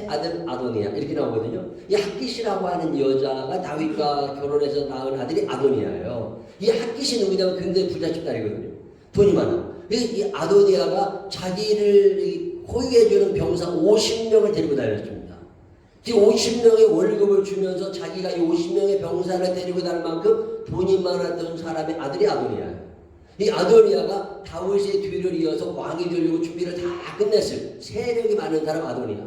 [SPEAKER 1] 아들 아도니아 이렇게 나오거든요. 이 핫깃이라고 하는 여자가 다윗과 결혼해서 낳은 아들이 아도니아예요. 이 핫깃이 누구냐면 굉장히 부잣집 딸이거든요. 돈이 많아. 이 아도니아가 자기를 호위해주는 병사 50명을 데리고 다녔습니다. 이 50명의 월급을 주면서 자기가 이 50명의 병사를 데리고 다닐 만큼 돈이 많았던 사람의 아들이 아도니아예요. 이 아도니아가 다윗의 뒤를 이어서 왕이 되려고 준비를 다 끝냈어요. 세력이 많은 사람 아도니아.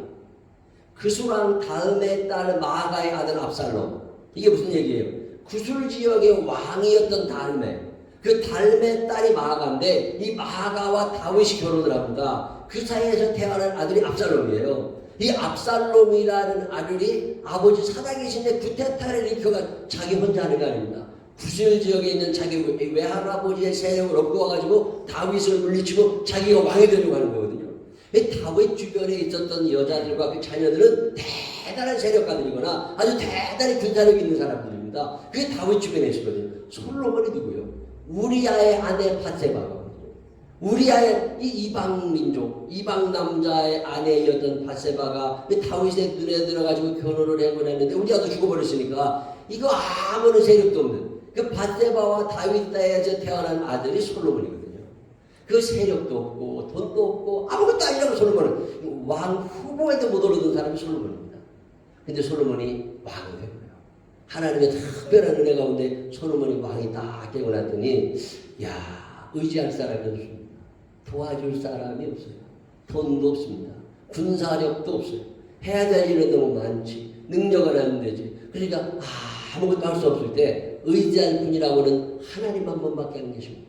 [SPEAKER 1] 그 수랑 다음에 딸 마아가의 아들 압살롬. 이게 무슨 얘기예요? 구술 지역의 왕이었던 달메. 그 달메 딸이 마아가인데 이 마아가와 다윗이 결혼을 합니다. 그 사이에서 태어난 아들이 압살롬이에요. 이 압살롬이라는 아들이 아버지 살아계신데 구테타를 일으켜가 자기 혼자 하는 게 아닙니다. 구슬 지역에 있는 자기 외할아버지의 세력을 얻고 와가지고 다윗을 물리치고 자기가 왕이 되려고 하는 거거든요. 이 다윗 주변에 있었던 여자들과 그 자녀들은 대단한 세력가들이거나 아주 대단히 군사력 있는 사람들입니다. 그게 다윗 주변에 있었거든요. 솔로몬이 누구요? 우리아의 아내 밧세바거든요. 우리아의 이 이방 민족, 이방 남자의 아내였던 밧세바가 다윗의 눈에 들어가지고 결혼을 하고 했는데 우리아도 죽어버렸으니까 이거 아무런 세력도 없는 그 밧세바와 다윗 때에서 태어난 아들이 솔로몬이거든요. 그 세력도 없고 돈도 없고 아무것도 아니라고 솔로몬은 왕 후보에도 못 오르던 사람이 솔로몬입니다. 근데 솔로몬이 왕이 된 거예요. 하나님의 특별한 은혜 가운데 솔로몬이 왕이 딱 되고 났더니 야, 의지할 사람이 없습니다. 도와줄 사람이 없어요. 돈도 없습니다. 군사력도 없어요. 해야 될 일은 너무 많지. 능력은 안 되지. 그러니까 아무것도 할 수 없을 때 의지할 분이라고는 하나님 한 분밖에 안 계십니다.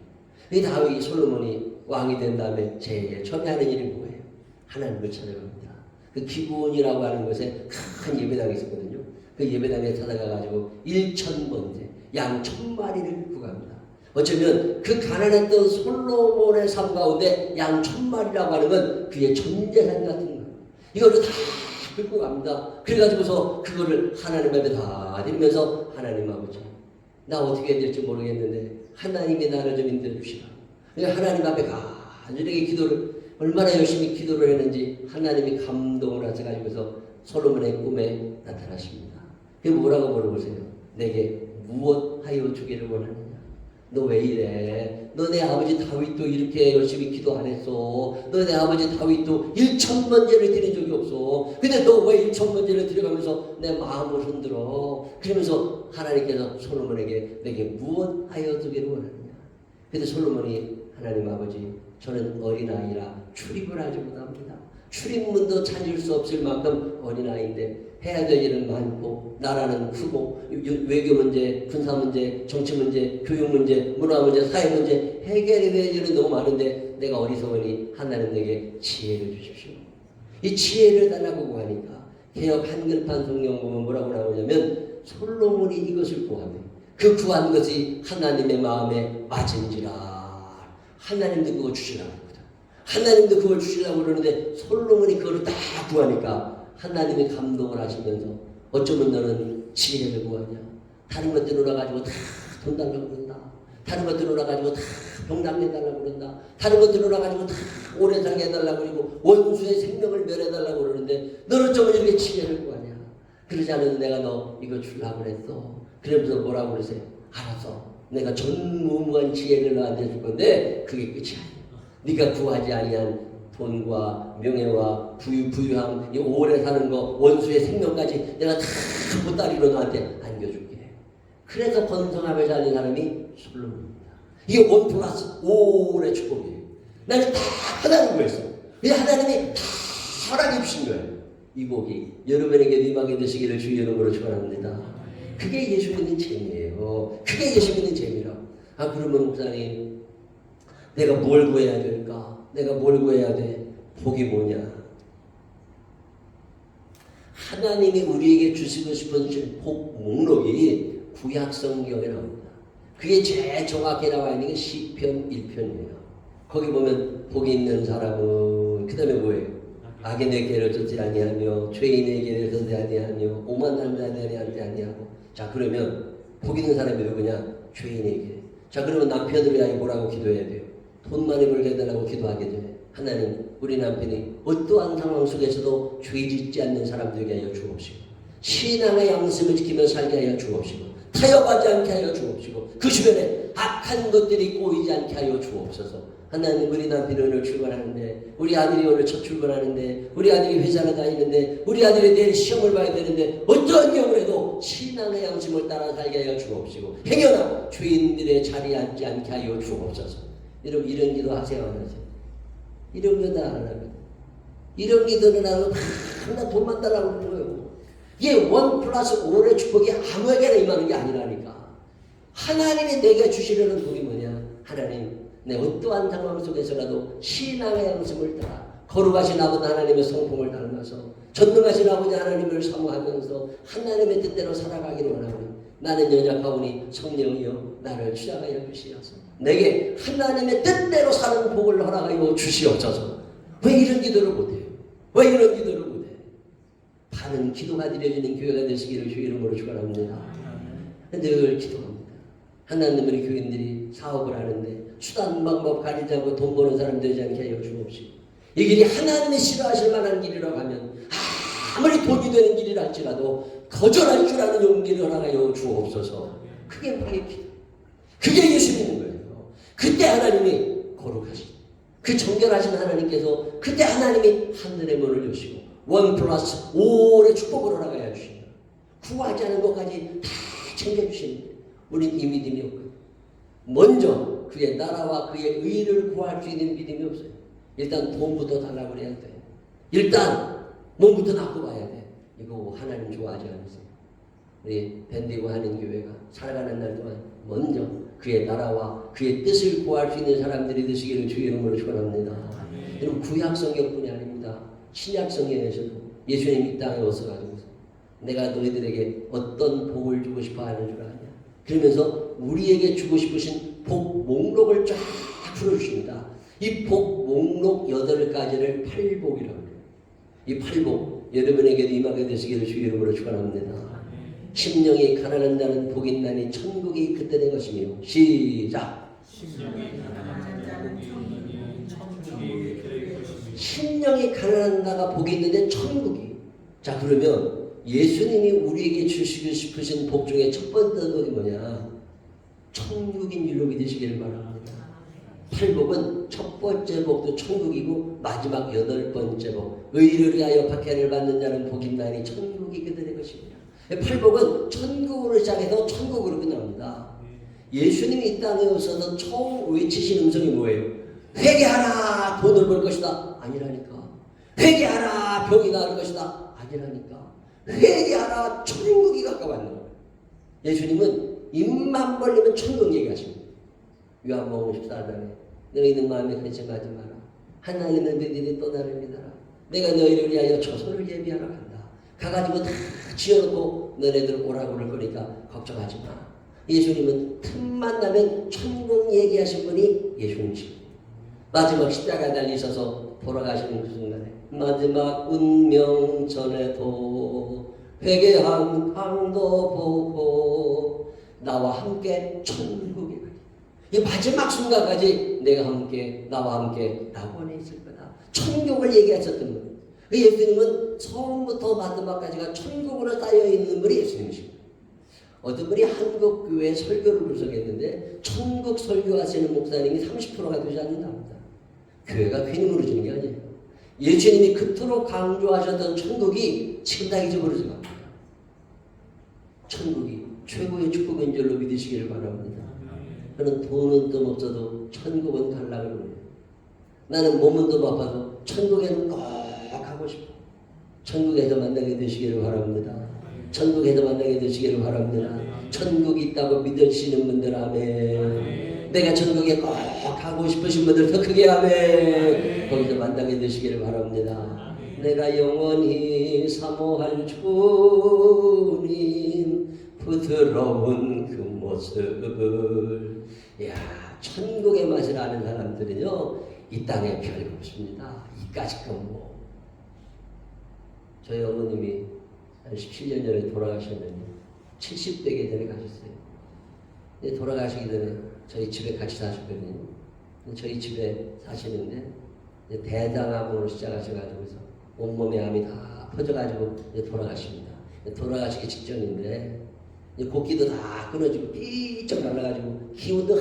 [SPEAKER 1] 이 다윗이 솔로몬이 왕이 된 다음에 제일 처음에 하는 일이 뭐예요? 하나님을 찾아갑니다. 그 기브온이라고 하는 곳에 큰 예배당이 있었거든요. 그 예배당에 찾아가가지고 1,000번째 양 1,000마리를 구합니다. 어쩌면 그 가난했던 솔로몬의 삶 가운데 양 1,000마리라고 하는 건 그의 전재산 같은 거예요. 이거를 다 끌고 갑니다. 그래가지고서 그거를 하나님 앞에 다 드리면서 하나님 아버지 나 어떻게 해야 될지 모르겠는데 하나님이 나를 좀 인도해 주시라. 하나님 앞에 간절하게 기도를 얼마나 열심히 기도를 했는지 하나님이 감동을 하셔가지고서 솔로몬의 꿈에 나타나십니다. 그게 뭐라고 물어보세요? 내게 무엇하여 주기를 원하느냐? 너 왜 이래? 너 내 아버지 다윗도 이렇게 열심히 기도 안 했어. 너 내 아버지 다윗도 1,000번제를 드린 적이 없어. 근데 너 왜 1,000번제를 드려가면서 내 마음을 흔들어? 그러면서 하나님께서 솔로몬에게 내게 무엇하여 주기를 원하느냐? 근데 솔로몬이 하나님 아버지, 저는 어린아이라 출입을 하지 못합니다. 출입문도 찾을 수 없을 만큼 어린아이인데 해야 될 일은 많고 나라는 크고 외교 문제, 군사 문제, 정치 문제, 교육 문제, 문화 문제, 사회 문제 해결해야 될 일은 너무 많은데 내가 어리석으니 하나님 내게 지혜를 주십시오. 이 지혜를 달라고 구하니까 개역 한글판 성경 보면 뭐라고 나오냐면 솔로몬이 이것을 구하며 그 구한 것이 하나님의 마음에 맞은지라. 하나님도 그거 주시라고 그러거든. 하나님도 그걸 주시려고 그러는데 솔로몬이 그걸 다 구하니까 하나님이 감동을 하시면서 어쩌면 너는 지혜를 구하냐? 다른 것들 놀아가지고 다 돈 달라고 그런다. 다른 것들 놀아가지고 다 병남 해달라고 그런다. 다른 것들 놀아가지고 다 오래 살게 해달라고 그러고 원수의 생명을 멸해달라고 그러는데 너는 어쩌면 이렇게 지혜를 구하냐? 그러지 않아도 내가 너 이거 주려고 그랬어. 그러면서 뭐라고 그러세요? 알았어. 내가 전무후무한 지혜를 너한테 줄 건데 그게 끝이 아니야. 네가 구하지 아니한 돈과 명예와 부유함, 이 오래 사는 거, 원수의 생명까지 내가 다 보따리로 너한테 안겨줄게. 그래서 번성함을 살린 사람이 솔로몬입니다. 이게 1+5의 축복이에요. 나는 다 하나님 구했어. 이 하나님이 다 허락해 주신 거예요. 이 복이 여러분에게 임하게 되시기를 주의 이름으로 축원합니다. 그게 예수 믿는 재미예요. 그게 예수 믿는 재미라고. 아, 그러면 목사님, 내가 뭘 구해야 될까? 내가 뭘 구해야 돼? 복이 뭐냐? 하나님이 우리에게 주시고 싶은 복 목록이 구약 성경에 나옵니다. 그게 제일 정확히 나와 있는 게 시편 1편이에요. 거기 보면 복이 있는 사람은 그 다음에 뭐예요? 악인의 길을 쫓지 아니하며 죄인의 길을 걷지 아니하며 오만한 자들이 앉지 아니하고. 자, 그러면 복 있는 사람이 누구냐? 죄인에게. 자, 그러면 남편을 위하여 뭐라고 기도해야 돼요? 돈 많이 벌게 해달라고 기도하게 돼. 하나님, 우리 남편이 어떠한 상황 속에서도 죄 짓지 않는 사람 되게 하여 주옵시고, 신앙의 양심을 지키며 살게 하여 주옵시고, 타협하지 않게 하여 주옵시고, 그 주변에 악한 것들이 꼬이지 않게 하여 주옵소서. 하나님, 우리 남편이 오늘 출근하는데, 우리 아들이 오늘 첫 출근하는데, 우리 아들이 회사를 다니는데, 우리 아들이 내일 시험을 봐야 되는데, 어떠한 경우라도 신앙의 양심을 따라 살게 하여 주옵시고, 행여나 죄인들의 자리에 앉지 않게 하여 주옵소서. 여러분, 이런 기도 하세요, 안 하세요? 이런 기도 안 하면, 이런 기도는 안 하고 다 돈만 달라고 그러는 거예요. 이게 1+5의 축복이 아무에게나 임하는 게 아니라니까. 하나님이 내게 주시려는 복이 뭐냐? 하나님, 내 어떠한 상황 속에서라도 신앙의 양심을 따라 거룩하신 아버지 하나님의 성품을 닮아서 전능하신 아버지 하나님을 사모하면서 하나님의 뜻대로 살아가기를 원하오니 나는 연약하오니 성령이여 나를 취하여 주시옵소서. 내게 하나님의 뜻대로 사는 복을 허락하여 주시옵소서. 왜 이런 기도를 못해요? 왜 이런 기도를 못해? 바른 기도가 드려지는 교회가 되시기를 주의 이름으로 축원합니다. 늘 기도합니다. 하나님, 우리 교인들이 사업을 하는데 수단 방법 가리지 않고 돈 버는 사람 되지 않게 하여 주옵시고, 이 길이 하나님이 싫어하실 만한 길이라고 하면 아무리 돈이 되는 길이라 할지라도 거절할 줄 아는 용기를 허락하여 주옵소서. 그게 우리의 기도. 그게 예수 믿는 거예요. 그때 하나님이 거룩하신, 그 정결하신 하나님께서 그때 하나님이 하늘의 문을 여시고 1+5의 축복을 허락하여 주신다. 구하지 않은 것까지 다 챙겨주시는데 우리는 이 믿음이 없거든요. 먼저 그의 나라와 그의 의를 구할 수 있는 믿음이 없어요. 일단 돈부터 달라고 해야 돼. 일단 몸부터 닦고 봐야 돼. 이거 하나님 좋아하지 않으세요? 우리 밴디고 하는 교회가 살아가는 날 동안 먼저 그의 나라와 그의 뜻을 구할 수 있는 사람들이 되시기를 주의 이름으로 축원합니다. 여러분, 구약 성경뿐이 아닙니다. 신약 성경에서도 예수님 이 땅에 오셔가지고 내가 너희들에게 어떤 복을 주고 싶어 하는 줄 아냐? 그러면서 우리에게 주고 싶으신 복 목록을 쫙 풀어주십니다. 이 복 목록 8가지를 팔복이라고 해요. 이 팔복, 여러분에게도 임하게 되시기를 주의 이름으로 축원합니다. 심령이 가난한 자는 복이 있나니 천국이 그때 된 것이며. 시작.
[SPEAKER 2] 심령이 가난한 자는 천국이 그들 것이며
[SPEAKER 1] 심령이 가난한 자가 복이 있는데 천국이. 자, 그러면 예수님이 우리에게 주시고 싶으신 복 중에 첫 번째 복이 뭐냐? 천국인 줄로 믿으시길 바랍니다. 팔복은 첫 번째 복도 천국이고 마지막 여덟 번째 복, 의를 위하여 박해를 받는 자는 복이 있나니 천국이 그들의 것입니다. 팔복은 천국으로 시작해서 천국으로 끝납니다. 예수님이 이 땅에 오셔서 처음 외치신 음성이 뭐예요? 회개하라, 돈을 벌 것이다. 아니라니까. 회개하라, 병이 나을 것이다. 아니라니까. 회개하라, 천국이 가까웠는 거예요. 예수님은 입만 벌리면 천국 얘기하십니다. 요한복음 14장에 너희는 마음에 근심하지 마라. 하나님을 믿으니 또 나를 믿어라. 내가 너희를 위하여 처소를 예비하러 간다. 가가지고 다 지어놓고 너네들 오라고 그럴 거니까 걱정하지 마. 예수님은 틈만 나면 천국 얘기하신 분이 예수님이십니다. 마지막 십자가에 달리셔서 돌아가시는 그 순간에 마지막 운명 전에도 회개한 강도 보고 나와 함께 천국에 가리. 이 마지막 순간까지 내가 함께 나와 함께 낙원에 있을 거다. 천국을 얘기하셨던 분. 예수님은 처음부터 마지막까지가 천국으로 쌓여있는 분이 예수님이십니다. 어떤 분이 한국교회 설교를 분석했는데 천국 설교하시는 목사님이 30%가 되지 않는답니다. 교회가 괜히 무너지는 게 아니에요. 예수님이 그토록 강조하셨던 천국이 지금 다 잊어버리지 맙니다. 천국이 최고의 축복인 줄로 믿으시기를 바랍니다. 저는 돈은 좀 없어도 천국은 가려고 그래요. 나는 몸은 좀 아파도 천국에는 꼭 가고 싶어. 천국에서 만나게 되시기를 바랍니다. 천국에서 만나게 되시기를 바랍니다. 천국이 있다고 믿으시는 분들 아멘. 내가 천국에 꼭 가고 싶으신 분들 더 크게 아멘. 거기서 만나게 되시기를 바랍니다. 내가 영원히 사모할 주님 부드러운 그 모습을. 야, 천국의 맛을 아는 사람들은요 이 땅에 별거 없습니다. 이까짓 건 뭐. 저희 어머님이 한 17년 전에 돌아가셨는데 70대기 전에 가셨어요. 근데 돌아가시기 전에 저희 집에 같이 사셨거든요. 저희 집에 사시는데 대장암으로 시작하셔가지고서 온몸에 암이 다 퍼져가지고 돌아가십니다. 돌아가시기 직전인데 곡기도 다 끊어지고 삐쩍 말라가지고 기운도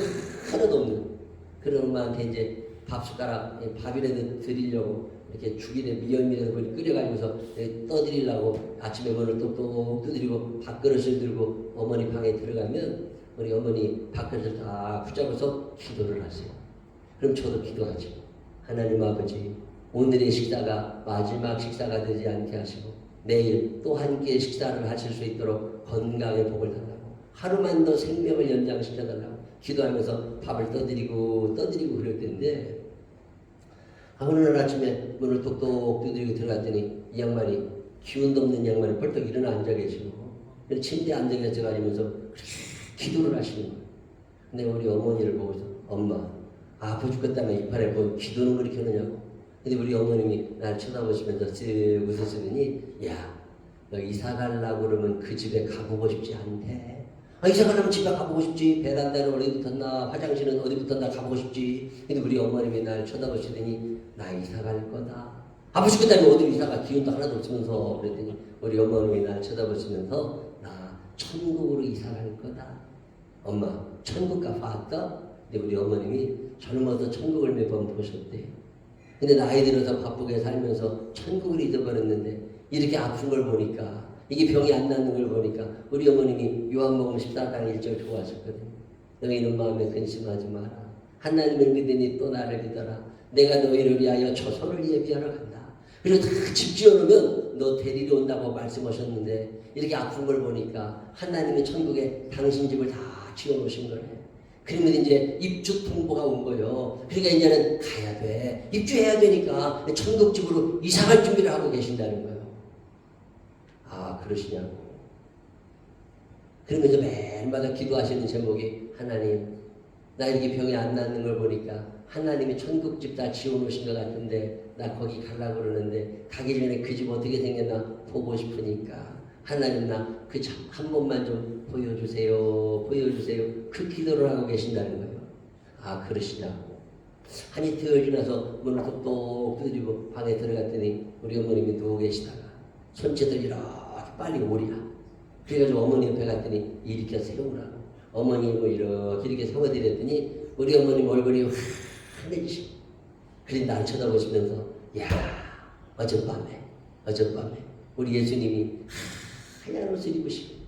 [SPEAKER 1] 하나도 없는 그런 엄마한테 이제 밥숟가락 밥이라도 드리려고 이렇게 죽이래 미역이라도 끓여가지고서 떠드리려고 아침에 문을 똑똑 두드리고 밥그릇을 들고 어머니 방에 들어가면 우리 어머니 밥그릇을 다 붙잡아서 기도를 하세요. 그럼 저도 기도하죠. 하나님 아버지, 오늘의 식사가 마지막 식사가 되지 않게 하시고 내일 또 한 끼의 식사를 하실 수 있도록 건강의 복을 달라고 하루만 더 생명을 연장시켜달라고 기도하면서 밥을 떠드리고 그럴 텐데 어느 날 아침에 문을 똑똑 두드리고 들어갔더니 이 양반이 기운도 없는 양반이 벌떡 일어나 앉아 계시고 침대에 앉아 계셔가지고서 기도를 하시는 거예요. 근데 우리 어머니를 보고서 엄마 아파 죽겠다며 이 판에 뭐 기도는 그렇게 하느냐고. 근데 우리 어머님이 날 쳐다보시면서 쓱 웃으시더니 야, 너 이사 가려고 그러면 그 집에 가보고 싶지 않대. 아, 이사 가려면 집에 가보고 싶지. 베란다는 어디 붙었나 화장실은 어디 붙었나 가보고 싶지. 근데 우리 어머님이 날 쳐다보시더니 나 이사 갈 거다. 아파 죽겠다며 어디로 이사 가. 기운도 하나도 없으면서. 그랬더니 우리 어머님이 날 쳐다보시면서 나 천국으로 이사 갈 거다. 엄마 천국 가봤다? 근데 우리 어머님이 젊어서 천국을 몇 번 보셨대요. 근데 나이 들어서 바쁘게 살면서 천국을 잊어버렸는데 이렇게 아픈 걸 보니까 이게 병이 안 낫는 걸 보니까 우리 어머님이 요한복음 14장 1절 좋아하셨거든요. 너희는 마음에 근심하지 마라. 하나님을 믿으니 또 나를 믿어라. 내가 너희를 위하여 처소를 예비하러 간다. 그리고 다 집 지어놓으면 너 데리러 온다고 말씀하셨는데 이렇게 아픈 걸 보니까 하나님이 천국에 당신 집을 다 지어놓으신 거예요. 그러면 이제 입주 통보가 온 거예요. 그러니까 이제는 가야 돼. 입주해야 되니까 천국집으로 이사갈 준비를 하고 계신다는 거예요. 아, 그러시냐고. 그러면서 매일마다 기도하시는 제목이 하나님, 나 이렇게 병이 안 낫는 걸 보니까 하나님이 천국집 다 지어놓으신 것 같은데 나 거기 가려고 그러는데 가기 전에 그 집 어떻게 생겼나 보고 싶으니까 하나님 나 그 한 번만 좀 보여주세요. 그 기도를 하고 계신다는 거예요. 아, 그러시냐고. 한이 덜 지나서 문을 똑똑 두드리고 방에 들어갔더니 우리 어머님이 누워 계시다가 손짓을 이렇게 빨리 오리라. 그래가지고 어머니 옆에 갔더니 일으켜 세우라고. 어머님을 이렇게 세워드렸더니 우리 어머님 얼굴이 환해지시고 그래 나를 쳐다보시면서 야 어젯밤에 우리 예수님이 하얀 옷을 입으시고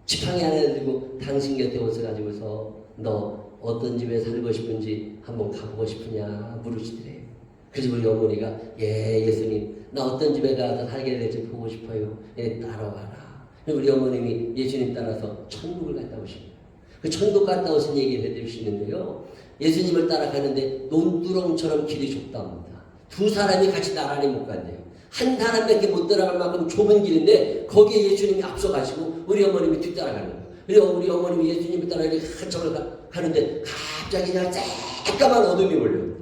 [SPEAKER 1] 지팡이 하나 들고 당신 곁에 오셔가지고서 너 어떤 집에 살고 싶은지 한번 가보고 싶으냐 물으시더래요. 그래서 우리 어머니가 예 예수님 나 어떤 집에 가서 살게 될지 보고 싶어요. 예 따라와라. 우리 어머님이 예수님 따라서 천국을 갔다 오십니다. 그 천국 갔다 오신 얘기를 해주시는데요. 예수님을 따라가는데 논두렁처럼 길이 좁답니다. 두 사람이 같이 나란히 못 간대요. 한 사람밖에 못 따라갈 만큼 좁은 길인데 거기에 예수님이 앞서가시고 우리 어머님이 뒤따라가는 거예요. 그래서 우리 어머님이 예수님을 따라 이렇게 한참을 가는데 갑자기 그냥 새까만 어둠이 몰려요.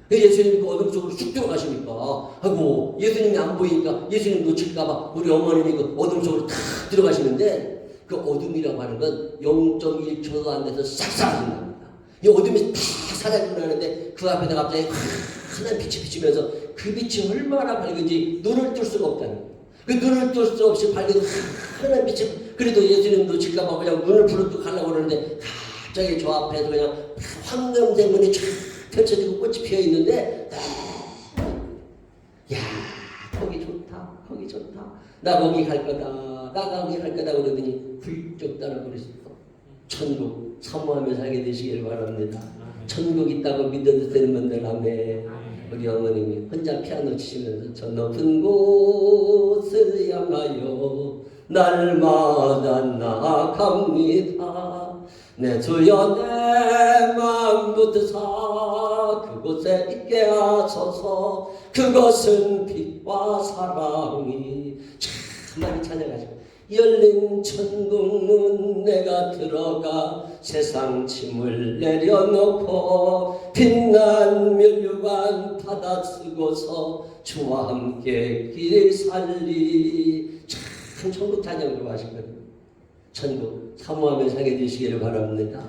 [SPEAKER 1] 예수님이 그 어둠 속으로 쑥 들어가시니까 아이고 예수님이 안 보이니까 예수님 놓칠까봐 우리 어머님이 그 어둠 속으로 탁 들어가시는데 그 어둠이라고 하는 건 0.1초도 안 돼서 싹 사라진답니다. 이 어둠이 다 사라지고 나는데 그 앞에다 갑자기 환한 빛이 비치면서 그 빛이 얼마나 밝은지 눈을 뜰 수가 없다는 거예요. 그 눈을 뜰 수 없이 밝은 환한 빛이 그래도 예수님 놓칠까봐 그냥 눈을 부르뜨 가려고 그러는데 갑자기 저 앞에서 그냥 황금색문이 쫙 펼쳐지고 꽃이 피어 있는데 야 거기 좋다 나 거기 갈 거다 그러더니 훌쩍 따라버렸어. 천국 사모하며 살게 되시길 바랍니다. 천국 있다고 믿어도 되는 분들 아멘. 우리 어머님이 혼자 피아노 치시면서 저 높은 곳을 향하여 날마다 나아갑니다. 내 주여 내 마음 붙드사 그곳에 있게 하소서. 그것은 빛과 사랑이 참 많이 찬양하시고 열린 천국문 내가 들어가 세상 짐을 내려놓고 빛난 면류관 받아쓰고서 주와 함께 길 살리. 참 천국 찬양으로 하시거든요. 천국 사모하며 살게 되시기를 바랍니다.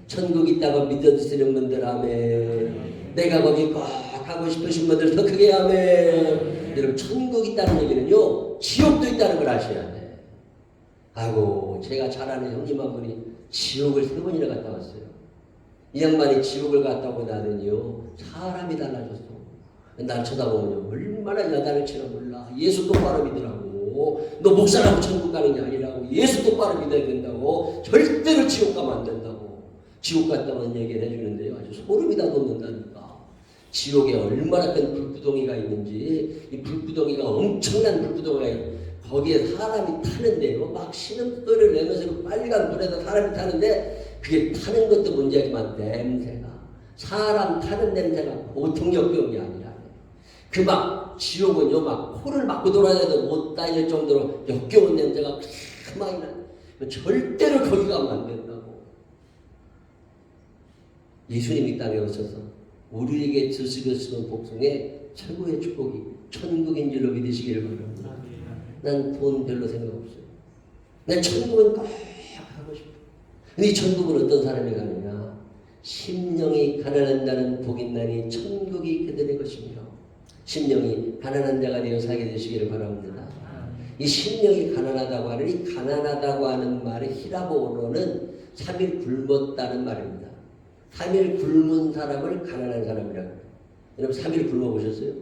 [SPEAKER 1] 천국 있다고 믿어주시는 분들 아멘. 내가 거기 꼭 가고 싶으신 분들 더 크게 아멘. 여러분 천국 있다는 얘기는요 지옥도 있다는 걸 아셔야 돼. 아이고 제가 잘 아는 형님 한 분이 지옥을 3번이나 갔다 왔어요. 이 양반이 지옥을 갔다 오고 나는요 사람이 달라졌어. 날 쳐다보면 얼마나 야단을 치나 몰라. 예수 똑바로 믿으라고. 너 목사라고 천국 가는 게 아니라고. 예수 똑바로 믿어야 된다고. 절대로 지옥 가면 안 된다고. 지옥 갔다는 얘기를 해주는데요 아주 소름이 다 돋는다니까. 지옥에 얼마나 큰 불구덩이가 있는지. 이 불구덩이가 엄청난 불구덩이가 있고 거기에 사람이 타는데요 막 신음소리를 내면서 그 빨간 불에서 사람이 타는데 그게 타는 것도 문제지만 냄새가 사람 타는 냄새가 보통 역겨운 게 아니라 그 막 지옥은요 막 코를 막고 돌아다녀도 못 다닐 정도로 역겨운 냄새가 많이 나요. 절대로 거기 가면 안 된다고. 예수님이 땅에 오셔서 우리에게 주시는 복숭의 최고의 축복이 천국인 줄로 믿으시기를 바랍니다. 난 돈 별로 생각 없어요. 난 천국은 꼭 가고 싶어. 근데 이 천국은 어떤 사람이 가느냐? 심령이 가난한 복이 있나니 천국이 그들의 것이며 심령이 가난한 자가 되어 살게 되시기를 바랍니다. 이 심령이 가난하다고 하는 이 가난하다고 하는 말의 히라보어로는 3일 굶었다는 말입니다. 3일 굶은 사람을 가난한 사람이라고 해요. 여러분 3일 굶어보셨어요?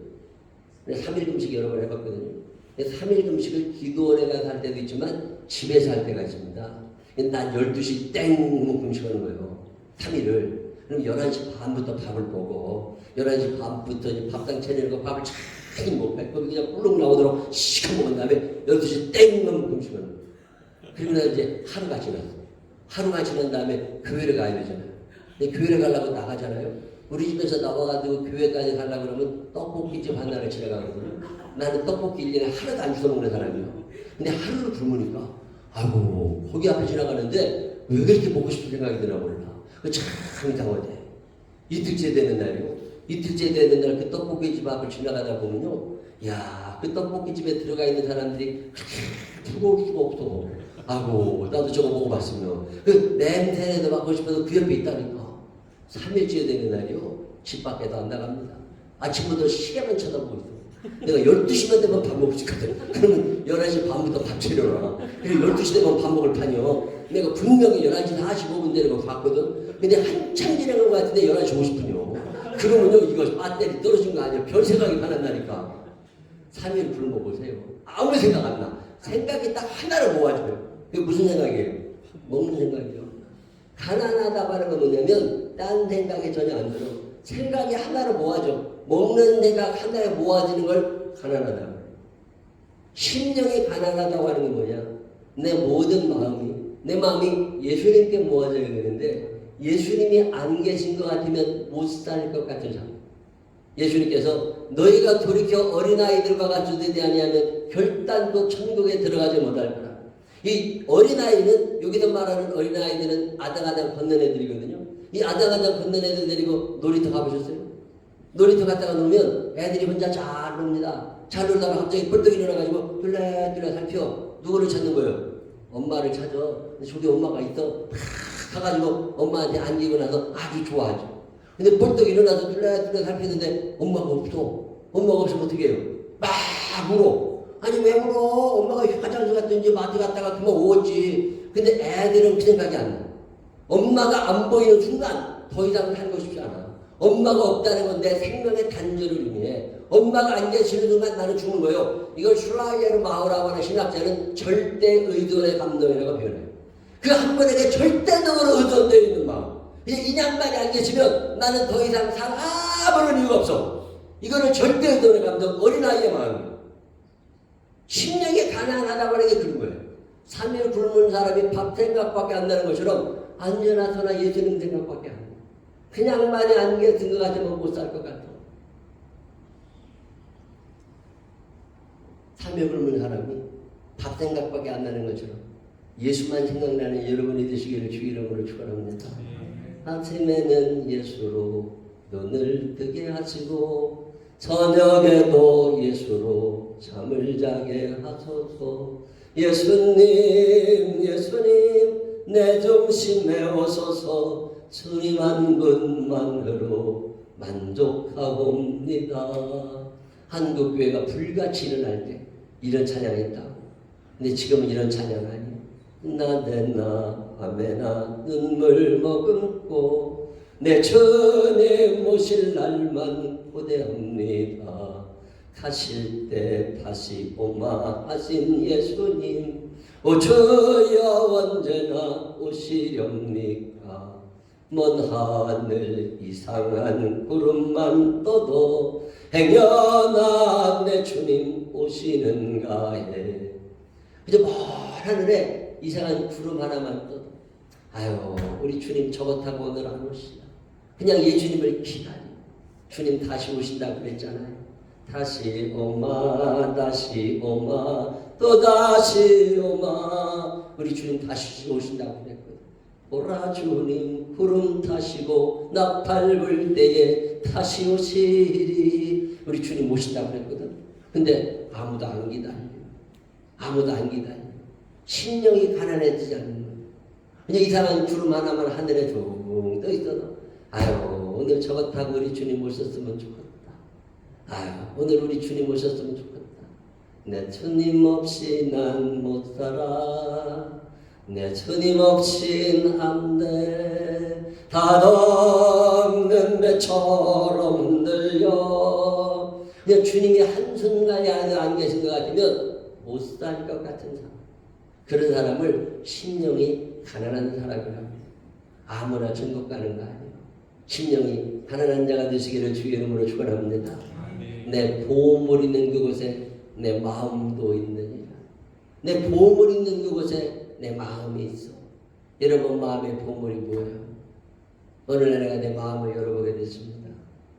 [SPEAKER 1] 3일 금식 여러 번 해봤거든요. 3일 금식을 기도원에 가서 할 때도 있지만 집에서 할 때가 있습니다. 난 12시 땡 금식하는 거예요. 3일을. 그럼 11시 반부터 밥을 보고 11시 반부터 이제 밥상 차리고 밥을 잘 못 뱉고 그냥 꿀룩 나오도록 시커 먹은 다음에 12시 땡 금식하는 거예요. 그리고 나 이제 하루가 지났어. 하루가 지난 다음에 교회를 가야 되잖아요. 근데 교회를 가려고 나가잖아요. 우리 집에서 나와가지고 교회까지 가려고 그러면 떡볶이집 하나를 지나가거든요. 나는 떡볶이 1년에 하나도 안 주워 먹는 사람이에요. 근데 하루를 굶으니까 아이고 거기 앞에 지나가는데 왜 그렇게 먹고 싶은 생각이 드나 몰라. 참 이상하대. 이틀째 되는 날이요. 이틀째 되는 날 그 떡볶이집 앞을 지나가다 보면요. 야, 그 떡볶이집에 들어가 있는 사람들이 그렇게 부러울 수가 없어. 아이고 나도 저거 먹어봤으면. 그 냄새도 맡고 싶어서 그 옆에 있다니까. 3일째 되는 날이요. 집 밖에도 안 나갑니다. 아침부터 시계만 쳐다보고 있어. 내가 12시만 되면 밥 먹을 수 있거든. 그러면 11시 반부터 밥 차려놔. 그리고 12시 되면 밥 먹을 판이요. 내가 분명히 11시 45분 되는 거 봤거든. 근데 한참 지나간 것 같은데 11시 50분이요. 그러면요, 이거 배터리 떨어진 거 아니야. 별 생각이 많았다니까. 3일 굶어보세요. 아무 생각 안 나. 생각이 딱 하나를 모아줘요. 그게 무슨 생각이에요? 먹는 생각이요. 가난하다고 하는 건 뭐냐면 딴 생각이 전혀 안 들어. 생각이 하나로 모아져. 먹는 생각 하나에 모아지는 걸 가난하다고. 심령이 가난하다고 하는 게 뭐냐? 내 모든 마음이, 내 마음이 예수님께 모아져야 되는데 예수님이 안 계신 것 같으면 못 살 것 같은 삶. 예수님께서 너희가 돌이켜 어린아이들과 같이 되지 아니하면 결단도 천국에 들어가지 못할 거라. 이 어린아이는, 여기서 말하는 어린아이들은 아당아당 걷는 애들이거든요. 이 아당아당 걷는 애들 데리고 놀이터 가보셨어요? 놀이터 갔다가 놀면 애들이 혼자 잘 놉니다. 잘 놀다가 갑자기 벌떡 일어나가지고 둘레둘레 살펴. 누구를 찾는 거예요? 엄마를 찾아. 저기 엄마가 있어. 팍 가가지고 엄마한테 안기고 나서 아주 좋아하죠. 근데 벌떡 일어나서 둘레둘레 살피는데 엄마가 없어. 엄마가 없으면 어떻게 해요? 막 울어. 아니 왜 울어? 엄마가 화장실 갔든지 마트 갔다가 그만 오겠지. 근데 애들은 그 생각이 안 나. 엄마가 안 보이는 순간 더 이상 살고 싶지 않아. 엄마가 없다는 건 내 생명의 단절을 의미해. 엄마가 안 계시는 순간 나는 죽는 거예요. 이걸 슐라이에르 마우라고 하는 신학자는 절대 의존의 감동이라고 표현해요. 그 한 번에게 절대적으로 의존되어 있는 마음. 이제 인양만이 안 계시면 나는 더 이상 살 아무런 이유가 없어. 이거는 절대 의존의 감동, 어린아이의 마음이에요. 심령이 가난하다고 하는 게 그런 거예요. 3일 굶은 사람이 밥 생각밖에 안 나는 것처럼 안전하서나 예수님 생각밖에 안 나요. 그냥 많이 안개 든 것 같으면 못 살 것 같아. 3일 굶은 사람이 밥 생각밖에 안 나는 것처럼 예수만 생각나는 여러분이 되시기를 주 이름으로 축원합니다. 아침에는 예수로 눈을 뜨게 하시고 저녁에도 예수로 잠을 자게 하소서. 예수님 예수님 내 정신에 오소서. 주님 한 분만으로 만족하옵니다. 한국교회가 불같이 일어날 때 이런 찬양이 있다고. 근데 지금은 이런 찬양 아니에요. 나대나 아메나 눈물 머금고 내 주님 오실 날만 고대합니다. 가실 때 다시 오마 하신 예수님 오 주여 언제나 오시렵니까. 먼 하늘 이상한 구름만 떠도 행여나 내 주님 오시는가 해. 그저 먼 하늘에 이상한 구름 하나만 떠도 아유 우리 주님 저것 타고 오늘 안 오시나. 그냥 예수님을 기다려. 주님 다시 오신다고 그랬잖아요. 다시 오마 다시 오마 또 다시 오마. 우리 주님 다시 오신다고 그랬거든. 오라 주님 구름 타시고 나팔 불 때에 다시 오시리. 우리 주님 오신다고 그랬거든. 근데 아무도 안 기다려. 아무도 안 기다려. 심령이 가난해지지 않는 거예요. 그냥 이상한 구름 하나만 하늘에 둥 떠 있어도 아유 오늘 저것 타고 우리 주님 오셨으면 좋겠다. 아유 오늘 우리 주님 오셨으면 좋겠다. 내 주님 없이 난 못 살아. 내 주님 없인 안 돼. 닷없는 배처럼 흔들려. 그냥 주님이 한순간에 안 계신 것 같으면 못 살 것 같은 사람. 그런 사람을 심령이 가난한 사람이라고 해요. 아무나 천국 가는 거 아니에요. 심령이 가난한 자가 되시기를 주의 이름으로 축원합니다. 내 보물 있는 그곳에 내 마음도 있느니라. 내 보물 있는 그곳에 내 마음이 있어. 여러분 마음의 보물이 뭐예요? 어느 날 내가 내 마음을 열어보게 됐습니다.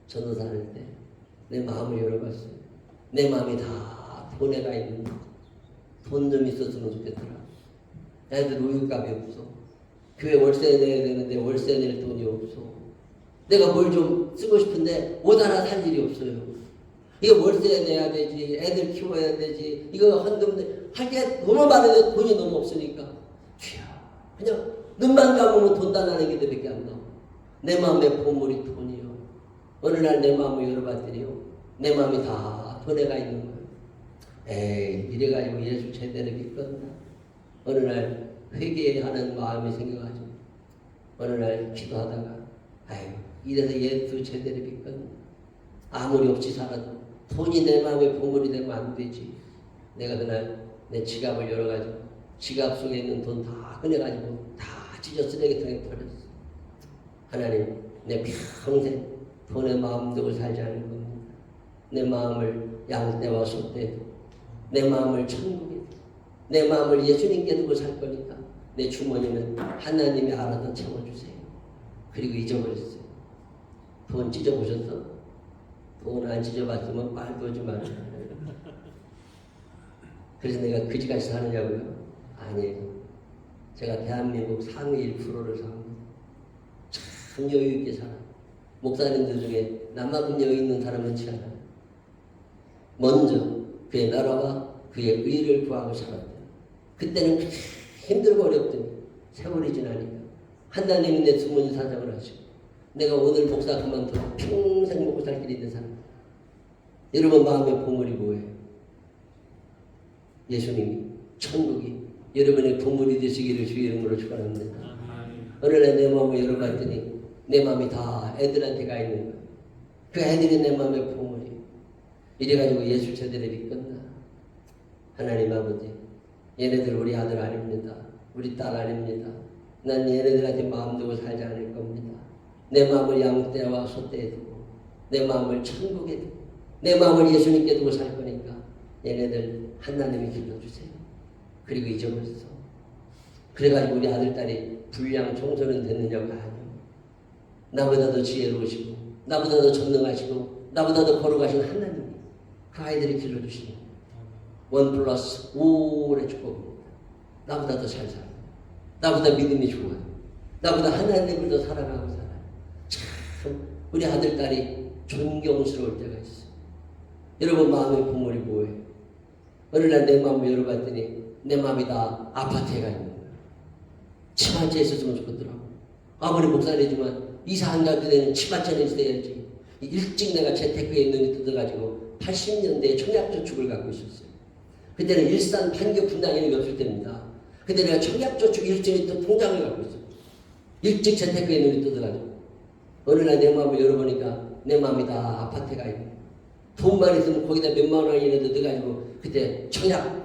[SPEAKER 1] 전도사 할 때 내 마음을 열어봤어요. 내 마음이 다 돈에가 있는 거. 돈 좀 있었으면 좋겠더라. 애들 우유값이 없어. 교회 월세 내야 되는데 월세 낼 돈이 없어. 내가 뭘 좀 쓰고 싶은데 옷 하나 살 일이 없어요. 이거 월세 내야 되지. 애들 키워야 되지. 이거 헌금 할 게 너무 많은데 돈이 너무 없으니까 그냥 눈만 감으면 돈 달라는 게 밖에 안 나와. 내 마음의 보물이 돈이요. 어느 날 내 마음을 열어봤더니요, 내 마음이 다 돈에 가 있는 거예요. 에이, 이래가지고 예수 제대로 믿겠나? 어느 날 회개하는 마음이 생겨가지고 어느 날 기도하다가 아유, 이래서 예수 제대로 믿겠나? 아무리 없이 살아도 돈이 내 마음의 보물이 되면 안 되지. 내가 그날 내 지갑을 열어가지고 지갑 속에 있는 돈 다 꺼내가지고 다 찢어 쓰레기통에 버렸어. 하나님, 내 평생 돈에 마음 두고 살지 않을 겁니다. 내 마음을 양떼와 소떼, 내 마음을 천국에, 내 마음을 예수님께 두고 살 거니까 내 주머니는 하나님이 알아서 채워주세요. 그리고 잊어버렸어요. 돈 찢어보셨어? 돈 안 찢어봤으면 말도 하지 말아요. 그래서 내가 그지같이 사느냐고요? 아니에요. 제가 대한민국 상위 1%를 삽니다. 참 여유있게 살아. 목사님들 중에 나만큼 여유 있는 사람 많지 않아요. 먼저 그의 나라와 그의 의를 구하고 살았대요. 그때는 힘들고 어렵더니 세월이 지나니까 하나님이 내 주머니 사정을 하시고 내가 오늘 목사 그만두고 평생 먹고 살 길이 있는 사람. 여러분 마음의 보물이 뭐예요? 예수님이, 천국이 여러분의 보물이 되시기를 주의 이름으로 축원합니다. 어느 날 내 마음을 열어봤더니 내 마음이 다 애들한테 가 있는 거예요. 그 애들이 내 마음의 보물이. 이래가지고 예수 제대로 믿겠나? 하나님 아버지, 얘네들 우리 아들 아닙니다. 우리 딸 아닙니다. 난 얘네들한테 마음 두고 살지 않을 겁니다. 내 마음을 양떼와 소떼에 두고 내 마음을 천국에 두고 내 마음을 예수님께 두고 살 거니까 얘네들 하나님이 길러주세요. 그리고 잊어버렸어. 그래가지고 우리 아들, 딸이 불량 청소년 됐느냐고. 아니요. 나보다도 지혜로우시고 나보다도 전능하시고 나보다도 거룩하신 하나님이 그 아이들이 길러주시니 1+5의 축복입니다. 나보다 더 잘 살아요. 나보다 믿음이 좋아요. 나보다 하나님을 더 사랑하고 살아요. 참 우리 아들, 딸이 존경스러울 때가 있어요. 여러분 마음의 보물이 뭐예요? 어느 날 내 마음을 열어봤더니 내 마음이 다 아파트에 가 있는 거예요. 집 한 채 있었으면 좋겠더라고. 아무리 목사님이지만 이사 안 가도 되는 집 한 채는 있어야지. 일찍 내가 재테크에 눈이 뜯어가지고 80년대에 청약저축을 갖고 있었어요. 그때는 일산 판교 분당이 없을 때입니다. 근데 내가 청약저축 1.2터 통장을 갖고 있어요. 일찍 재테크에 눈이 뜯어가지고 어느 날 내 마음을 열어보니까 내 마음이 다 아파트에 가 있는 거예요. 돈만 있으면 거기다 몇만 원이라도 넣어가지고 그때 청약.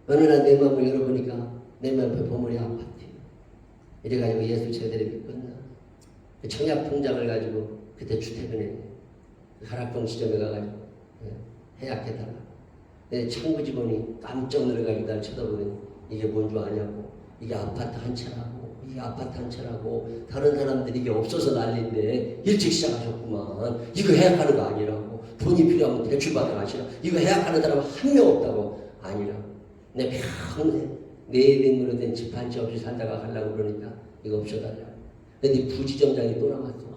[SPEAKER 1] 어느 날 내 마음을 열어보니까 내 마음의 보물이 아파트. 이래가지고 예수 제대로 믿겠나? 그 청약 통장을 가지고 그때 주택은행 가락동 지점에 가가지고 해약해다가 내 창구 직원이 깜짝 놀라가지고 날 쳐다보더니 이게 뭔 줄 아냐고. 이게 아파트 한 채라고. 이게 아파트 한 채라고. 다른 사람들이 이게 없어서 난리인데 일찍 시작하셨구만. 이거 해약하는 거 아니라고. 돈이 필요하면 대출 받아 가시라. 이거 해약하는 사람은 한 명 없다고. 아니라고. 내 평생 내 돈으로 된 집 한 채 없이 살다가 가려고 그러니까 이거 없어달라고. 근데 부지점장이 또 남았어.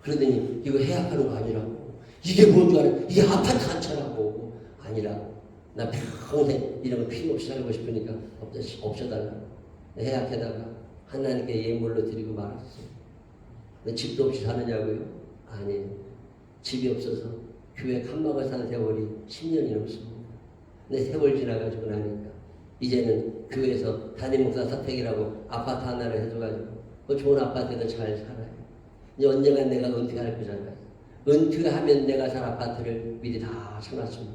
[SPEAKER 1] 그러더니 이거 해약하는 거 아니라고. 이게 뭔 줄 알아? 이게 아파트 한 채라고. 아니라고. 나 평생 이런 거 필요 없이 살고 싶으니까 없어달라고. 해약해다가 하나님께 예물로 드리고 말았어. 내 집도 없이 사느냐고요? 아니에요. 집이 없어서 교회 칸막을 산 세월이 10년이 넘습니다. 근데 세월 지나가지고 나니까 이제는 교회에서 담임 목사 사택이라고 아파트 하나를 해줘가지고 그 좋은 아파트에서 잘 살아요. 이제 언젠간 내가 은퇴할 거잖아요. 은퇴하면 내가 살 아파트를 미리 다 사놨습니다.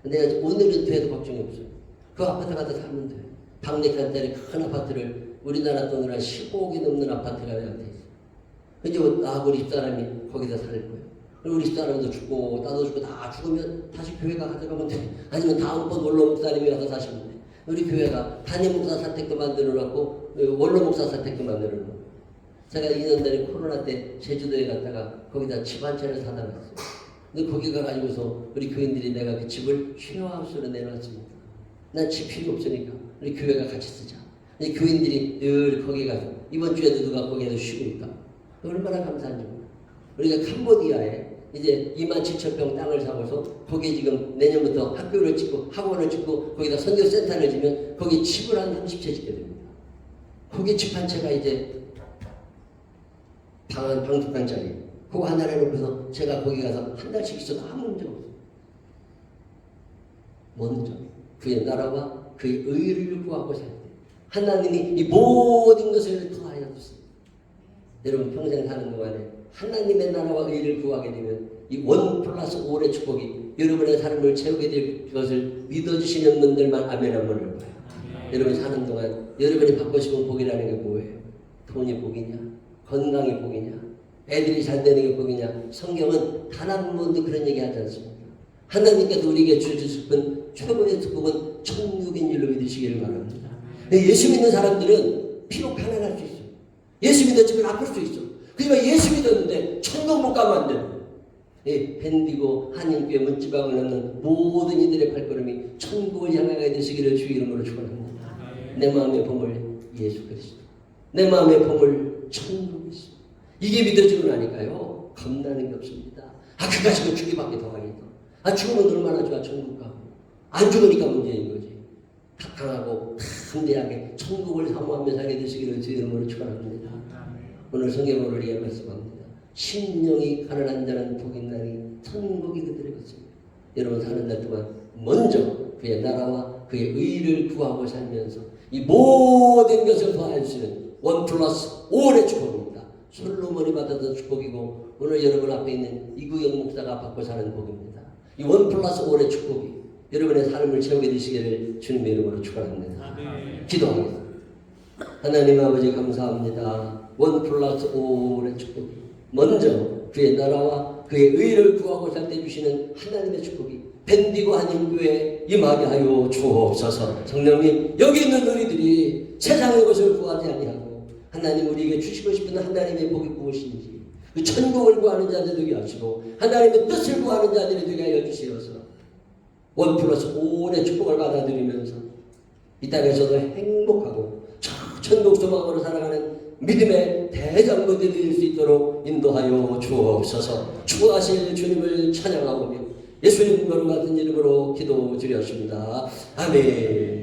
[SPEAKER 1] 근데 오늘 은퇴해도 걱정이 없어요. 그 아파트 가서 살면 돼요. 박내칸짜리 큰 아파트를 우리나라 돈으로 한 15억이 넘는 아파트가 내한테 있어요. 이제 나하고 우리 집사람이 거기다 살 거예요. 그리고 우리 집사람도 죽고 나도 죽고 다 죽으면 다시 교회가 가져가면 돼. 아니면 다음번 원로 목사님이 와서 사시면 돼. 우리 교회가 담임 목사 사택도 만들어놨고 원로 목사 사택도 만들어놨고. 제가 2년 전에 코로나 때 제주도에 갔다가 거기다 집 한 채를 사다 놨어요. 근데 거기 가가지고서 우리 교인들이 내가 그 집을 쉐어하우스로 내놨습니다. 난 집 필요 없으니까 우리 교회가 같이 쓰자. 교인들이 늘 거기 가서 이번 주에도 누가 거기에서 쉬고 있다. 얼마나 감사한지 몰라. 우리가 캄보디아에 이제 27,000평 땅을 사고서 거기에 지금 내년부터 학교를 짓고 학원을 짓고 거기다 선교센터를 지면 거기 집을 한 30채 짓게 됩니다. 거기 집 한 채가 이제 방 두 칸짜리 그거 하나 해놓고서 제가 거기 가서 한 달씩 있어도 아무 문제 없어요. 먼저 그의 나라와 그의 의를 구하고 살 때 하나님이 이 모든 것을 더하여 주십니다. 여러분 평생 사는 동안에 하나님의 나라와 의를 구하게 되면 이 1+5의 축복이 여러분의 삶을 채우게 될 것을 믿어주시는 분들만 아멘 한번 해봐요. 여러분 사는 동안 여러분이 받고 싶은 복이라는 게 뭐예요? 돈이 복이냐? 건강이 복이냐? 애들이 잘 되는 게 복이냐? 성경은 단 한 번도 그런 얘기 하지 않습니다. 하나님께서 우리에게 주실 최고의 축복은 천국인 줄로 믿으시기를 바랍니다. 예수 믿는 사람들은 비록 가난할 수 있어. 예수 믿었지만 아플 수 있어. 그러니까 예수 믿었는데 천국 못 가면 안 돼요. 밴디고 한인교회 문지방을 넘는 모든 이들의 발걸음이 천국을 향하게 되시기를 주의 이름으로 축원합니다. 내 마음의 보물 예수 그리스도, 내 마음의 보물 천국이십니다. 이게 믿어지고 나니까요 겁나는 게 없습니다. 그 가지고 죽기밖에 더 하겠다. 죽으면 얼마나 좋아. 천국 가고 안 죽으니까 문제인 거지. 강하고 담대하게 천국을 사모하며 살게 되시기를 주의 이름으로 축원합니다. 오늘 성경으로 우리가 말씀합니다. 심령이 가난한 자는 복이 있나니 천국이 그들의 것입니다. 여러분 사는 날 동안 먼저 그의 나라와 그의 의를 구하고 살면서 이 모든 것을 더할 수 있는 1+5의 축복입니다. 솔로몬이 받았던 축복이고 오늘 여러분 앞에 있는 이구영 목사가 받고 사는 복입니다. 이 1+5의 축복이 여러분의 삶을 채우게 되시기를 주님의 이름으로 축원합니다. 기도합니다. 하나님 아버지 감사합니다. 1+5의 축복이 먼저 그의 나라와 그의 의를 구하고 살 때 주시는 하나님의 축복이 밴디고 한인교회에 임하게 하여 주옵소서. 성령님 여기 있는 우리들이 세상의 것을 구하지 아니하고 하나님 우리에게 주시고 싶은 하나님의 복이 무엇인지 그 천국을 구하는 자들 되게 하시고 하나님의 뜻을 구하는 자들이 되게 하여 주시어서 1+5의 축복을 받아들이면서 이 땅에서도 행복하고 천국 소망으로 살아가는 믿음의 대장부들이 될 수 있도록 인도하여 주옵소서. 추구하실 주님을 찬양하오며 예수님 거룩 같은 이름으로 기도드렸습니다. 아멘.